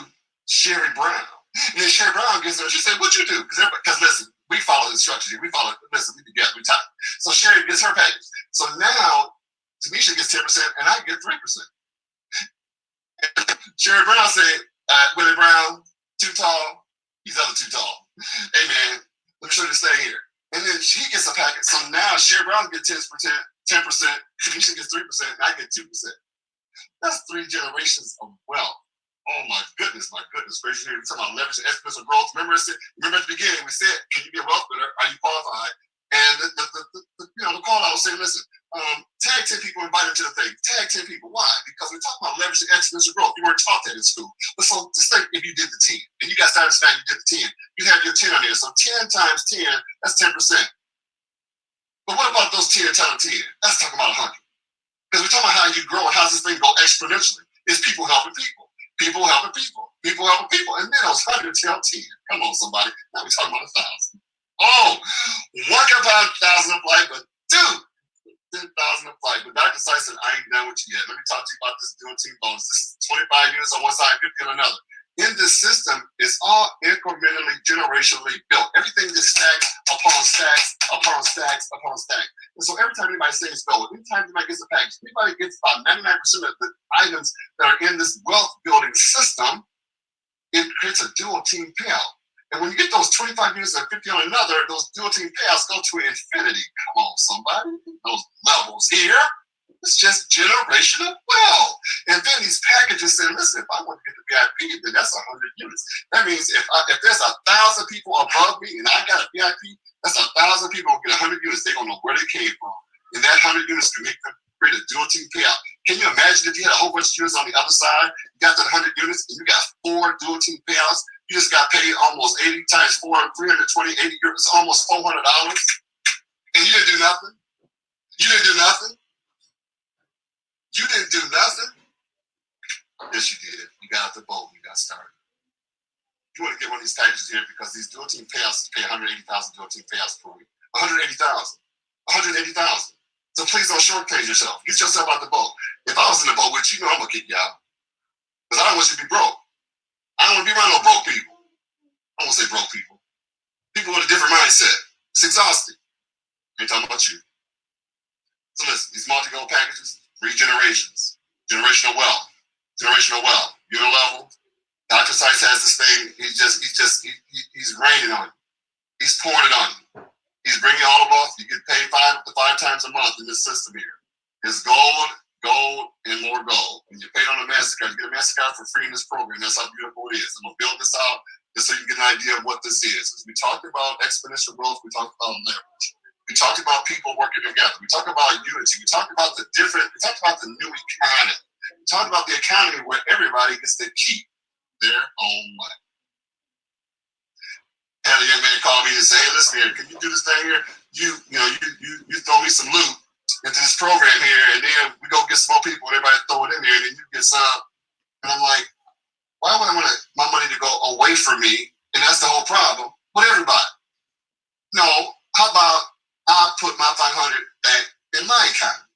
Sherry Brown. And then Sherry Brown gets her, she said, what you do? Because listen, we follow instructions here. We follow, listen, we together, we talk. So Sherry gets her package. So now Tanisha gets 10% and I get 3%. And Sherry Brown said, Willie Brown, too tall. He's other too tall. Hey man, let me show you this thing here. And then she gets a package. So now Sherry Brown gets 10%, Tanisha gets 3%, and I get 2%. That's 3 generations of wealth. Oh my goodness gracious. We're talking about leveraging exponential growth. Remember at the beginning, we said, can you be a wealth builder? Are you qualified? And the call out was saying, listen, tag 10 people, invite them to the thing. Tag 10 people. Why? Because we're talking about leveraging exponential growth. You weren't taught that in school. But so just think if you did the 10, and you got satisfied, you did the 10. You have your 10 on there. So 10 times 10, that's 10%. But what about those 10 times 10? That's talking about 100. Because we're talking about how you grow and how this thing go exponentially. It's people helping people. People helping people. People helping people. And then those 100 tell 10. Come on, somebody. Now we're talking about 1,000. Oh, one can buy 1,000 a flight, but 10,000 a flight. But Dr. Science said, I ain't done with you yet. Let me talk to you about this doing team bonus. This is 25 units on one side, 50 on another. in this system is all incrementally, generationally built. Everything is stacked upon stacks, upon stacks, upon stacks. And so every time anybody says gold, anytime anybody gets a package, anybody gets about 99% of the items that are in this wealth building system, it creates a dual team payout. And when you get those 25 units and 50 on another, those dual team payouts go to infinity. Come on, somebody. Those levels here. It's just generational wealth. And then these packages say, listen, if I want to get the VIP, then that's 100 units. That means if there's 1,000 people above me and I got a VIP, that's 1,000 people who get 100 units. They're going to know where they came from. And that 100 units can make them create a dual team payout. Can you imagine if you had a whole bunch of units on the other side, you got that 100 units, and you got 4 dual team payouts? You just got paid almost 80 times 4, 320, 80 euros, almost $400. And you didn't do nothing? You didn't do nothing? You didn't do nothing? Yes, you did. You got out the boat. You got started. You want to get one of these packages here because these dual team payouts pay 180,000 dual team payouts per week. 180,000. 180,000. So please don't short pay yourself. Get yourself out the boat. If I was in the boat with you, I'm going to kick you out. Because I don't want you to be broke. I don't want to be around no broke people. I won't say broke people. People with a different mindset. It's exhausting. I ain't talking about you. So listen, these multi-goal packages, 3 generations. Generational wealth. Generational wealth. Unilevel. Dr. Sykes has this thing. He's raining on you. He's pouring it on you. He's bringing all the wealth. You get paid 5 times a month in this system here. It's gold, gold, and more gold. When you're paid on a MasterCard, you get a MasterCard for free in this program. That's how beautiful it is. I'm going to build this out just so you get an idea of what this is. Because we talked about exponential growth. We talked about leverage. We talked about people working together. We talked about unity. We talked about we talked about the new economy. We talked about the economy where everybody gets to keep their own money. I had a young man call me and say, hey, listen here, can you do this thing here? You throw me some loot into this program here, and then we go get some more people, and everybody throw it in there, and then you get some. And I'm like, why would I want my money to go away from me? And that's the whole problem with everybody. No, how about I put my 500 back in my economy,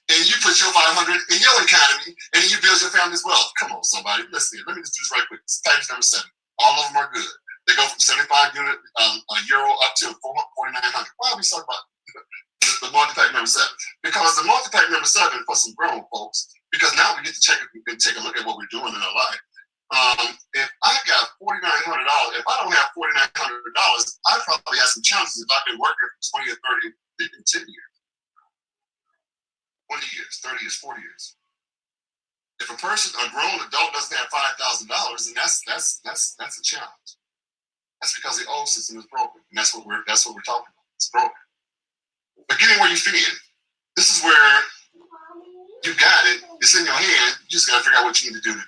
and you put your 500 in your economy, and you build your family's wealth. Come on, somebody, listen here. Let me just do this right quick. This package number 7. All of them are good. They go from 75 euro up to 4,900. Why are we talking about the multi-pack number 7? Because the multi-pack number 7 for some grown folks, because now we get to take a look at what we're doing in our life. If I got $4,900, if I don't have $4,900, I probably have some challenges if I've been working for 20 or 30, even 10 years, 20 years, 30 years, 40 years. If a grown adult doesn't have $5,000, then that's a challenge. That's because the old system is broken, and that's what we're talking about. It's broken. But getting where you fit, this is where you got it. It's in your hand. You just got to figure out what you need to do.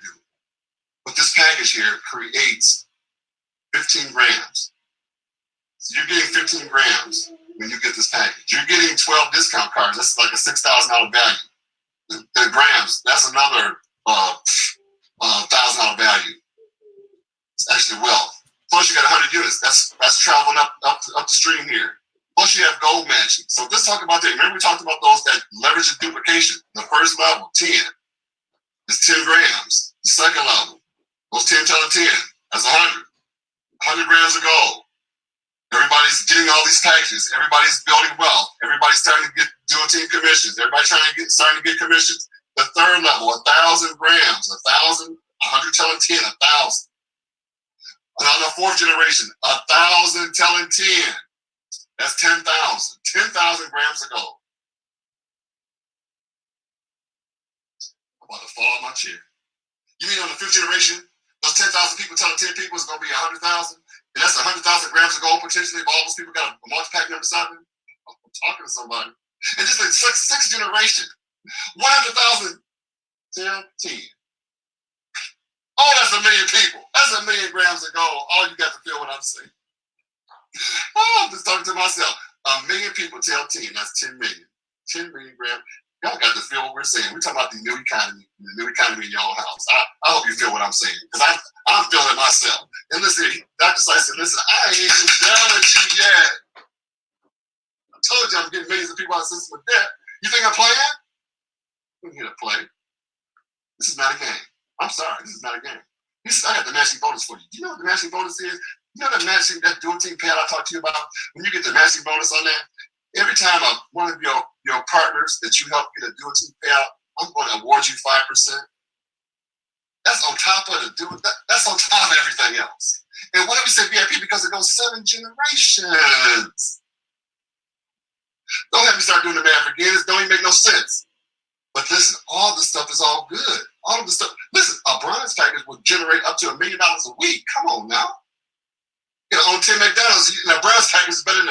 But this package here creates 15 grams. So you're getting 15 grams when you get this package. You're getting 12 discount cards. That's like a $6,000 value. The grams, that's another $1,000 value. It's actually wealth. Plus you got 100 units. That's traveling up the stream here. Plus you have gold matching. So let's talk about that. Remember we talked about those that leverage and duplication. The first level, 10. It's 10 grams. The second level, those 10 times 10. That's 100. 100 grams of gold. Everybody's getting all these packages. Everybody's building wealth. Everybody's starting to get dual team commissions. Everybody's starting to get commissions. The third level, 1,000 grams, 1,000, 100 telling 10, 1,000. Another 4th generation, 1,000 telling 10. That's 10,000. 10,000 grams of gold. I'm about to fall off my chair. You mean on the 5th generation, those 10,000 people telling 10 people is going to be 100,000? And that's 100,000 grams of gold potentially if all those people got a multi-pack number 7? I'm talking to somebody. And just like 6th generation, 100,000 tell 10. Oh, that's 1 million people. That's 1 million grams of gold. All you got to feel what I'm saying. Oh, I'm just talking to myself. 1 million people tell 10. That's 10 million. 10 million grams. Y'all got to feel what we're saying. We're talking about the new economy in your house. I hope you feel what I'm saying. Because I'm feeling it myself. And listen, Dr. Sykes said, listen, I ain't even done with you yet. I told you I'm getting millions of people out of the system with debt. You think I'm playing? I'm here to play. This is not a game. I'm sorry, this is not a game. He says, I got the matching bonus for you. Do you know what the matching bonus is? You know that dual team payout I talked to you about? When you get the matching bonus on that, every time one of your partners that you help get a dual team payout, I'm going to award you 5%. That's on top of that's on top of everything else. And why do we say VIP? Because it goes 7 generations. Don't have me start doing the math again. It don't even make no sense. But listen, all this stuff is all good. All of the stuff. Listen, a bronze package will generate up to $1 million a week. Come on now. You know, on 10 McDonald's, a bronze package is better than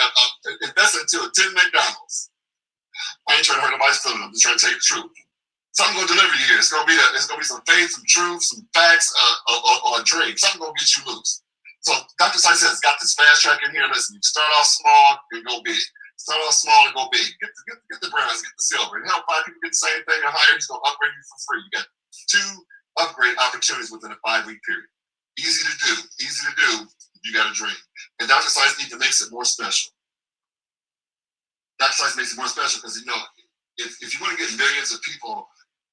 investing into a 10 McDonald's. I ain't trying to hurt nobody's feelings. I'm just trying to tell you the truth. Something's gonna deliver you here. It's gonna be some faith, some truth, some facts, or a dream. Something's gonna get you loose. So Dr. Sai says, got this fast track in here. Listen, you start off small and go big. Start off small and go big. Get the bronze, get the silver, and help 5 people get the same thing or higher. He's gonna upgrade you for free. You got 2 upgrade opportunities within a 5-week period. Easy to do. You got a dream. And Dr. Sai needs to make it more special. Dr. Sai makes it more special because if you want to get millions of people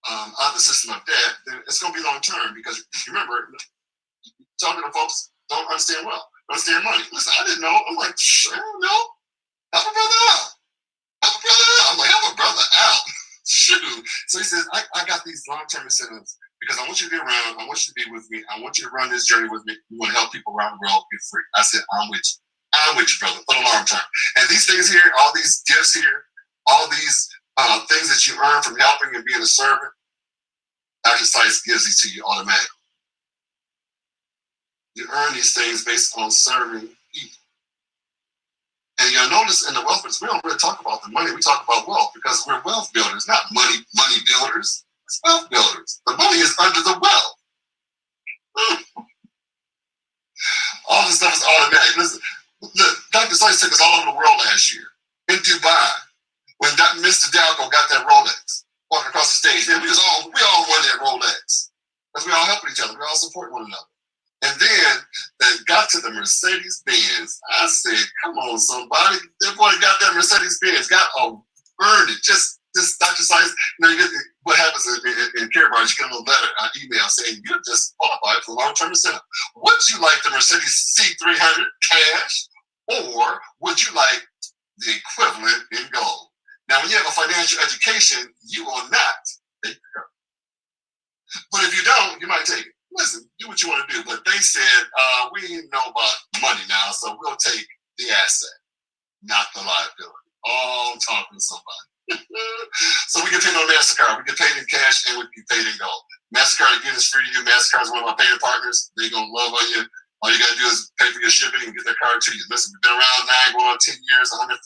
out of the system of debt, then it's going to be long term because remember, talking to folks don't understand wealth, don't understand money. Listen, I didn't know. I'm like, I don't know. Help a brother out. I'm like, help a brother out. Shoot. So he says, I got these long term incentives because I want you to be around. I want you to be with me. I want you to run this journey with me. We want to help people around the world get free. I said, I'm with you. I'm with you, brother, for the long term. And these things here, all these gifts here, all these things that you earn from helping and being a servant, Dr. Sykes gives these to you automatically. You earn these things based on serving people. And you'll notice in the wealth business, we don't really talk about the money. We talk about wealth because we're wealth builders, not money builders. It's wealth builders. The money is under the wealth. All this stuff is automatic. Listen, look, Dr. Sykes took us all over the world last year. In Dubai, when Mr. Dalco got that Rolex, walking across the stage, man, we all won that Rolex. Because we all helping each other. We all supporting one another. And then they got to the Mercedes-Benz. I said, come on, somebody. That boy got that Mercedes-Benz, earned it. Just Dr. Sykes, what happens in Care Bars, you get a little letter, email saying you're just qualified for long-term incentive. Would you like the Mercedes C300 cash, or would you like the equivalent in gold? Now, when you have a financial education, you will not take the car. But if you don't, you might take it. Listen, do what you want to do. But they said, we know about money now, so we'll take the asset, not the liability. Oh, I'm talking to somebody. So we get paid on MasterCard. We get paid in cash and we get paid in gold. MasterCard, again, is free to you. MasterCard is one of my payment partners. They're going to love on you. All you got to do is pay for your shipping and get that card to you. Listen, we've been around 9, going on 10 years, 149.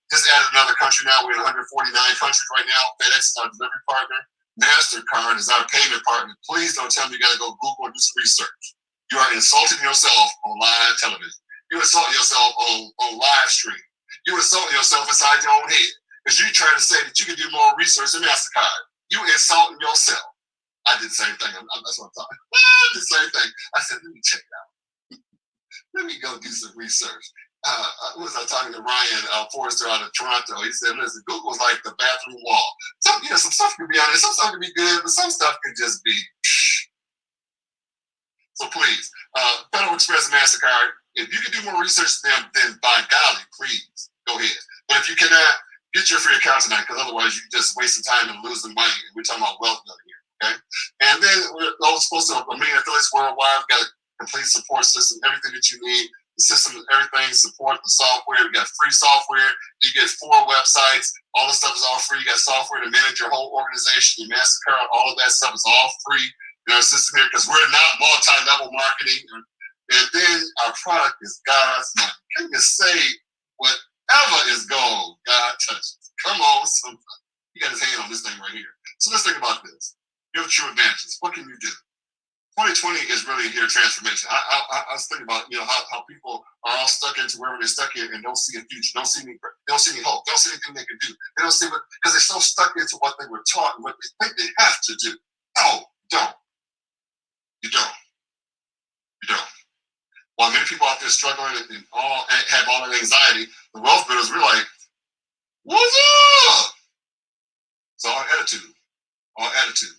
Just added another country now. We're in 149 countries right now. FedEx is our delivery partner. MasterCard is our payment partner. Please don't tell me you got to go Google and do some research. You are insulting yourself on live television. You're insulting yourself on live stream. You're insulting yourself inside your own head. Because you're trying to say that you can do more research than MasterCard. You insulting yourself. I did the same thing. That's what I'm talking about. I did the same thing. I said, let me check it out. Let me go do some research. Was I talking to Ryan Forrester out of Toronto? He said, listen, Google's like the bathroom wall. Some stuff can be honest, some stuff can be good, but some stuff can just be. So please, Federal Express and MasterCard, if you can do more research than them, then by golly, please, go ahead. But if you cannot, get your free account tonight, because otherwise you're just wasting time and losing money. And we're talking about wealth building here, okay? And then we're all supposed to, 1 million affiliates worldwide. We've got a complete support system, everything that you need. The system, everything, support the software. We got free software. You get 4 websites. All the stuff is all free. You got software to manage your whole organization, your MasterCard, all of that stuff is all free in our system here because we're not multi-level marketing. And then our product is God's money. Can you say whatever is gold, God touches? Come on, somebody. He got his hand on this thing right here. So let's think about this. You have true advantages. What can you do? 2020 is really a year of transformation. I was thinking about how people are all stuck into wherever they're stuck in and don't see a future, don't see any hope, don't see anything they can do. They don't see because they're so stuck into what they were taught and what they think they have to do. No, don't. You don't. You don't. While many people out there struggling and have all that anxiety, the wealth builders, we're like, what's up? It's all attitude. All attitude.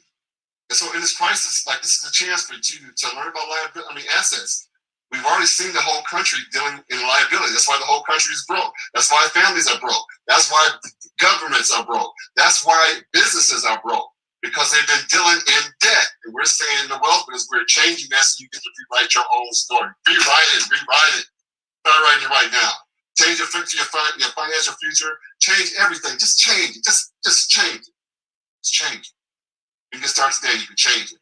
And so in this crisis, like this is a chance for you to learn about liability, assets. We've already seen the whole country dealing in liability. That's why the whole country is broke. That's why families are broke. That's why governments are broke. That's why businesses are broke, because they've been dealing in debt. And we're saying the wealth is we're changing that so you get to rewrite your own story. Rewrite it. Start writing it right now. Change your future, your financial future. Change everything. Just change it. Just change it. Just change it. You can start today. You can change it.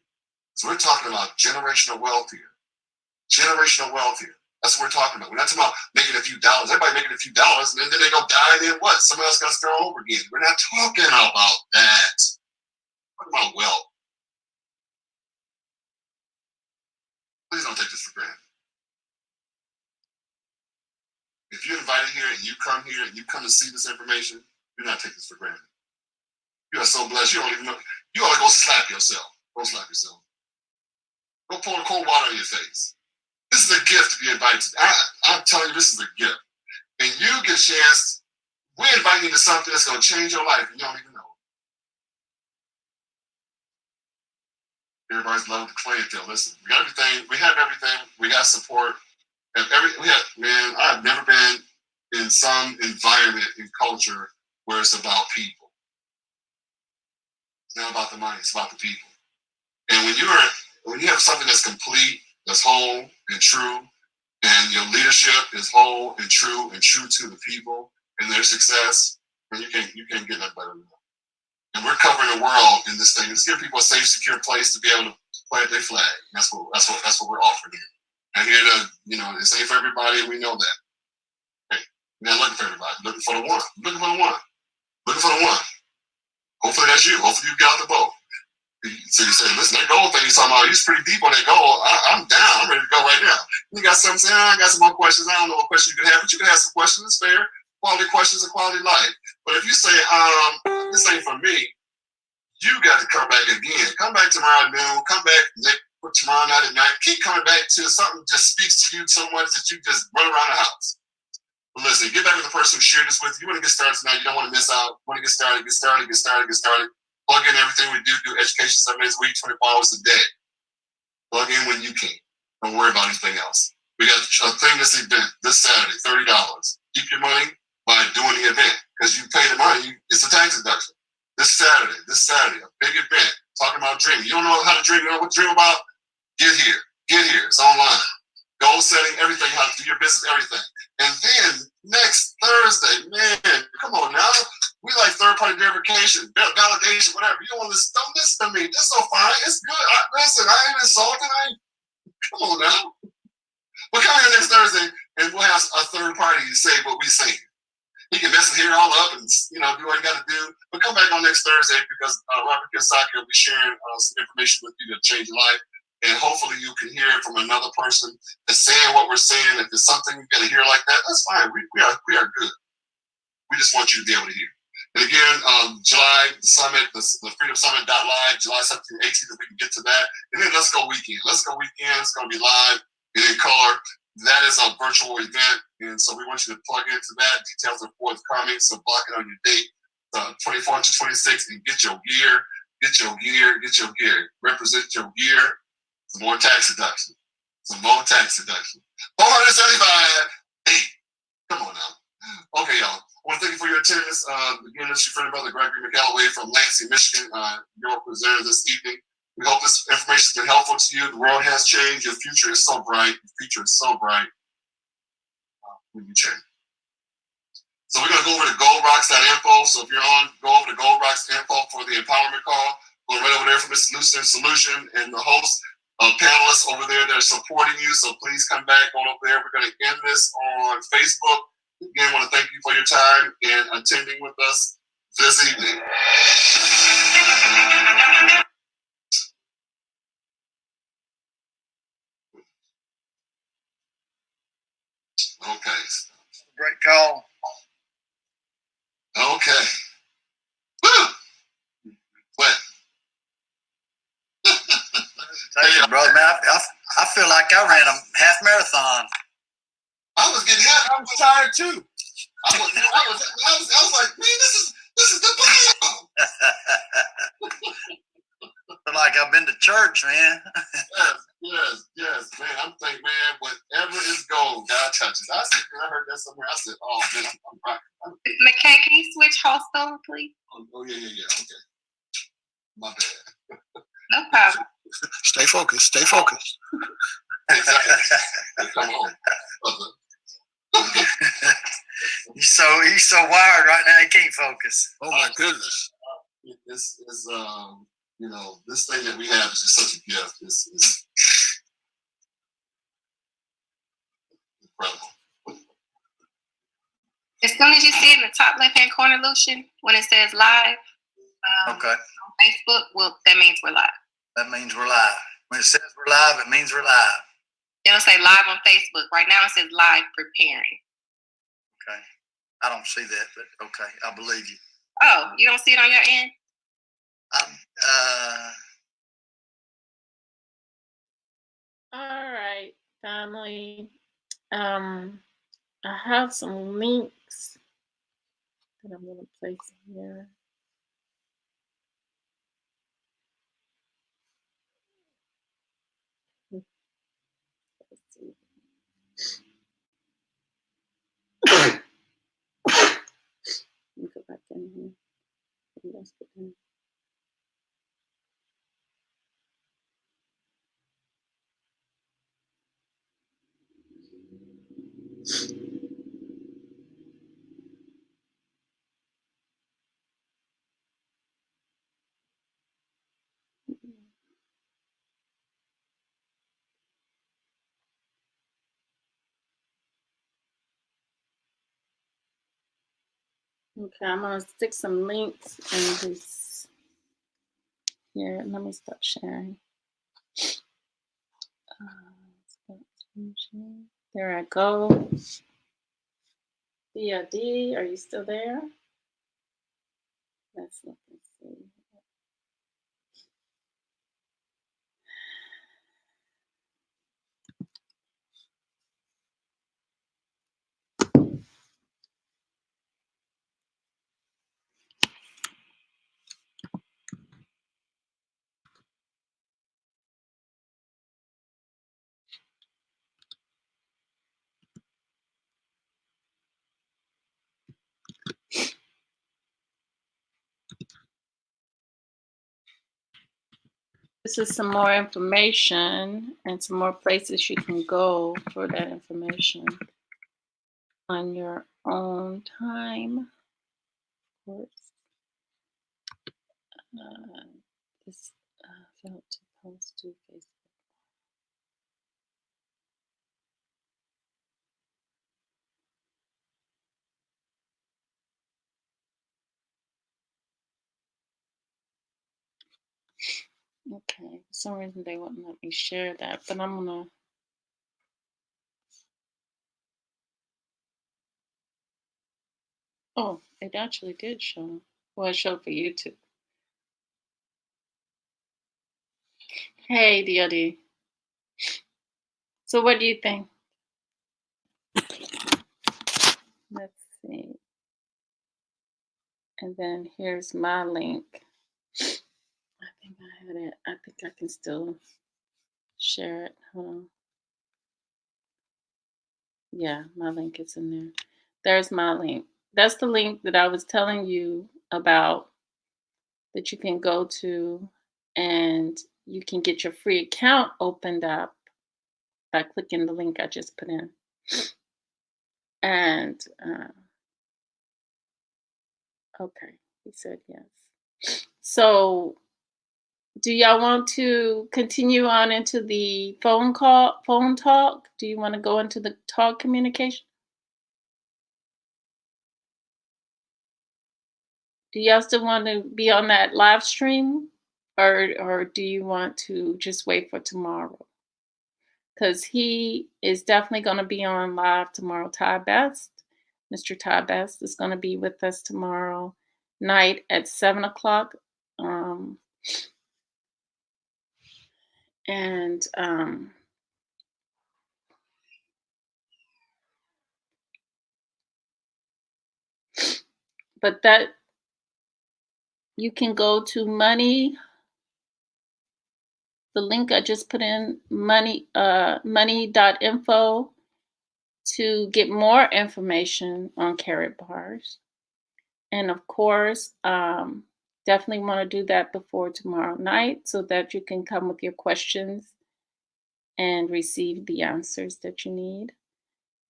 So we're talking about generational wealth here. Generational wealth here. That's what we're talking about. We're not talking about making a few dollars. Everybody making a few dollars, and then they go die, and then what? Someone else got to start over again. We're not talking about that. We're talking about wealth. Please don't take this for granted. If you're invited here and you come here and you come to see this information, do not take this for granted. You are so blessed. You don't even know. You ought to go slap yourself. Go slap yourself. Go pour cold water on your face. This is a gift to be invited to. I'm telling you, this is a gift. And you get a chance, we're inviting you to something that's going to change your life, and you don't even know. Everybody's level the playing field. Listen, we got everything. We have everything. We got support. Man, I've never been in some environment and culture where it's about people. It's not about the money. It's about the people. And when you have something that's complete, that's whole and true, and your leadership is whole and true to the people and their success, then you can't get nothing better than that. And we're covering the world in this thing. Let's give people a safe, secure place to be able to plant their flag. That's what we're offering here. And here to, it's ain't for everybody, and we know that. Hey, we're not looking for everybody. We're looking for the one. Looking for the one. Hopefully that's you. Hopefully you get out the boat. So you say, listen, that goal thing you're talking about, he's pretty deep on that goal. I'm down. I'm ready to go right now. You got something saying, I got some more questions. I don't know what questions you can have, but you can have some questions. It's fair. Quality questions and quality life. But if you say, this ain't for me, you got to come back again. Come back tomorrow at noon. Come back tomorrow night at night. Keep coming back till something just speaks to you so much that you just run around the house. But listen, get back with the person who shared this with you. You want to get started tonight. You don't want to miss out. You want to get started. Plug in everything we do education 7 days a week, 24 hours a day. Plug in when you can. Don't worry about anything else. We got a thing this event this Saturday, $30. Keep your money by doing the event, because you pay the money. It's a tax deduction. This Saturday, a big event. Talking about dreaming. You don't know how to dream. You don't know what to dream about? Get here. It's online. Goal setting, everything, how to do your business, everything. And then next Thursday, man, come on now. We like third-party verification, validation, whatever. You don't listen to me. That's so fine. It's good. Listen, I ain't insulting. Come on now. We'll come here next Thursday, and we'll have a third party say what we say. He can mess it here all up and do what he got to do. But come back on next Thursday, because Robert Kiyosaki will be sharing some information with you to change your life. And hopefully you can hear it from another person that's saying what we're saying. If there's something you got to hear like that, that's fine. We are good. We just want you to be able to hear. And again, July Summit, the freedomsummit.live, July 17th, 18th, if we can get to that. And then Let's Go Weekend. It's going to be live and in color. That is a virtual event. And so we want you to plug into that. Details are forthcoming. So block it on your date, 24th to 26th, and get your gear. Represent your gear. Some more tax deduction. 475. Hey, come on now. Okay, y'all. I want to thank you for your attendance. Again, this is your friend and brother Gregory McGalloway from Lansing, Michigan, your presenter this evening. We hope this information has been helpful to you. The world has changed. Your future is so bright. When you change. So we're going to go over to goldrocks.info. So if you're on, go over to goldrocks.info for the empowerment call. Go right over there for Mr. Lucid Solution and the host panelists over there that are supporting you. So please come back on over there. We're going to end this on Facebook. Again, I want to thank you for your time and attending with us this evening. Okay. Great call. Okay. Woo! What? Thank you, brother. Man, I feel like I ran a half marathon. I was getting happy. I was tired too. I was like, man, this is the bomb. Feel like I've been to church, man. Yes, man. I'm thinking, man, whatever is gold, God touches. I heard that somewhere. I said, oh man, I'm right. McKay, can you switch host over, please? Oh yeah. Okay. My bad. No problem. Stay focused. Stay focused. Exactly. Come on. He's so wired right now. He can't focus. Oh my goodness. This is this thing that we have is just such a gift. This is incredible. As soon as you see it in the top left-hand corner, Lucian, when it says live Okay. on Facebook, well, that means we're live. That means we're live. When it says we're live, it means we're live. It'll say live on Facebook. Right now it says live preparing. Okay. I don't see that, but okay. I believe you. Oh, you don't see it on your end? All right, family. I have some links that I'm gonna place here. Let's see. Let me go back in here. Let's get in. Okay, I'm gonna stick some links in this here. Let me stop sharing. There I go. DOD, are you still there? Let's look and see. This is some more information and some more places you can go for that information on your own time. Of course, this failed to post to Facebook. Okay, for some reason they wouldn't let me share that, but I'm gonna. Oh, it actually did show. Well, it showed for YouTube. Hey, DOD. So what do you think? Let's see. And then here's my link. I think I had it. I think I can still share it. Hold on. Yeah, my link is in there. There's my link. That's the link that I was telling you about that you can go to and you can get your free account opened up by clicking the link I just put in. And okay, he said yes. So do y'all want to continue on into the phone talk? Do you want to go into the talk communication? Do y'all still want to be on that live stream? Or do you want to just wait for tomorrow? Because he is definitely going to be on live tomorrow. Ty Best, Mr. Ty Best is going to be with us tomorrow night at 7 o'clock. But that you can go to the link I just put in, money.info, to get more information on Carrot Bars. And of course, definitely want to do that before tomorrow night so that you can come with your questions and receive the answers that you need.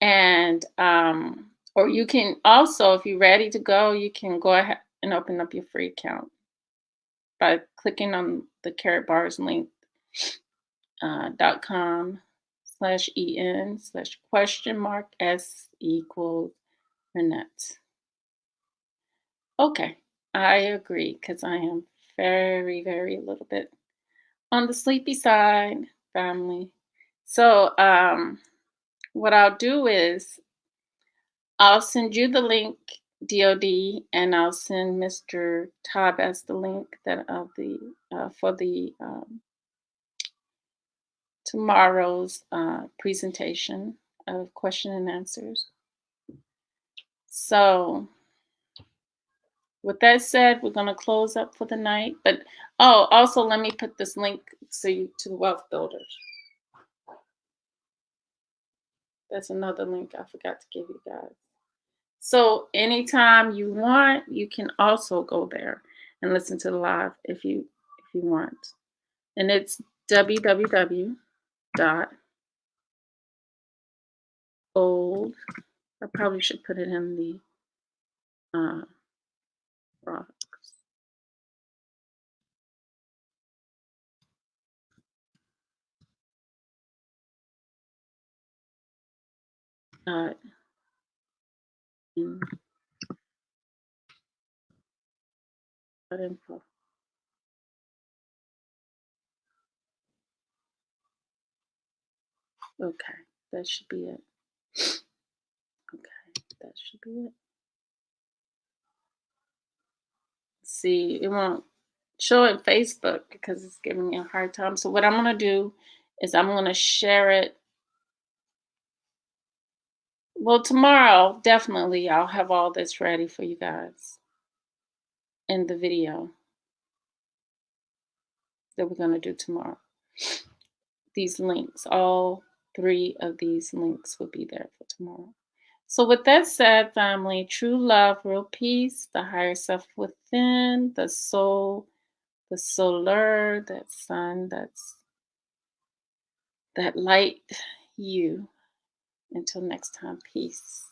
And or you can also, if you're ready to go, you can go ahead and open up your free account by clicking on the Carrot Bars link, .com/en/?s equals Renette. Okay, I agree, because I am very, very a little bit on the sleepy side, family. So what I'll do is I'll send you the link, DOD, and I'll send Mr. Tabas the link that of the for the tomorrow's presentation of question and answers. So with that said, we're going to close up for the night. But also let me put this link to the Wealth Builders. That's another link I forgot to give you guys. So anytime you want, you can also go there and listen to the live if you want. And it's www.old. I probably should put it in the rocks. Info. Okay, that should be it. Okay, that should be it. See, it won't show it Facebook because it's giving me a hard time. So what I'm going to do is I'm going to share it. Well, tomorrow, definitely, I'll have all this ready for you guys in the video that we're going to do tomorrow. These links, all 3 of these links will be there for tomorrow. So with that said, family, true love, real peace, the higher self within, the soul, the solar, that sun, that light you. Until next time, peace.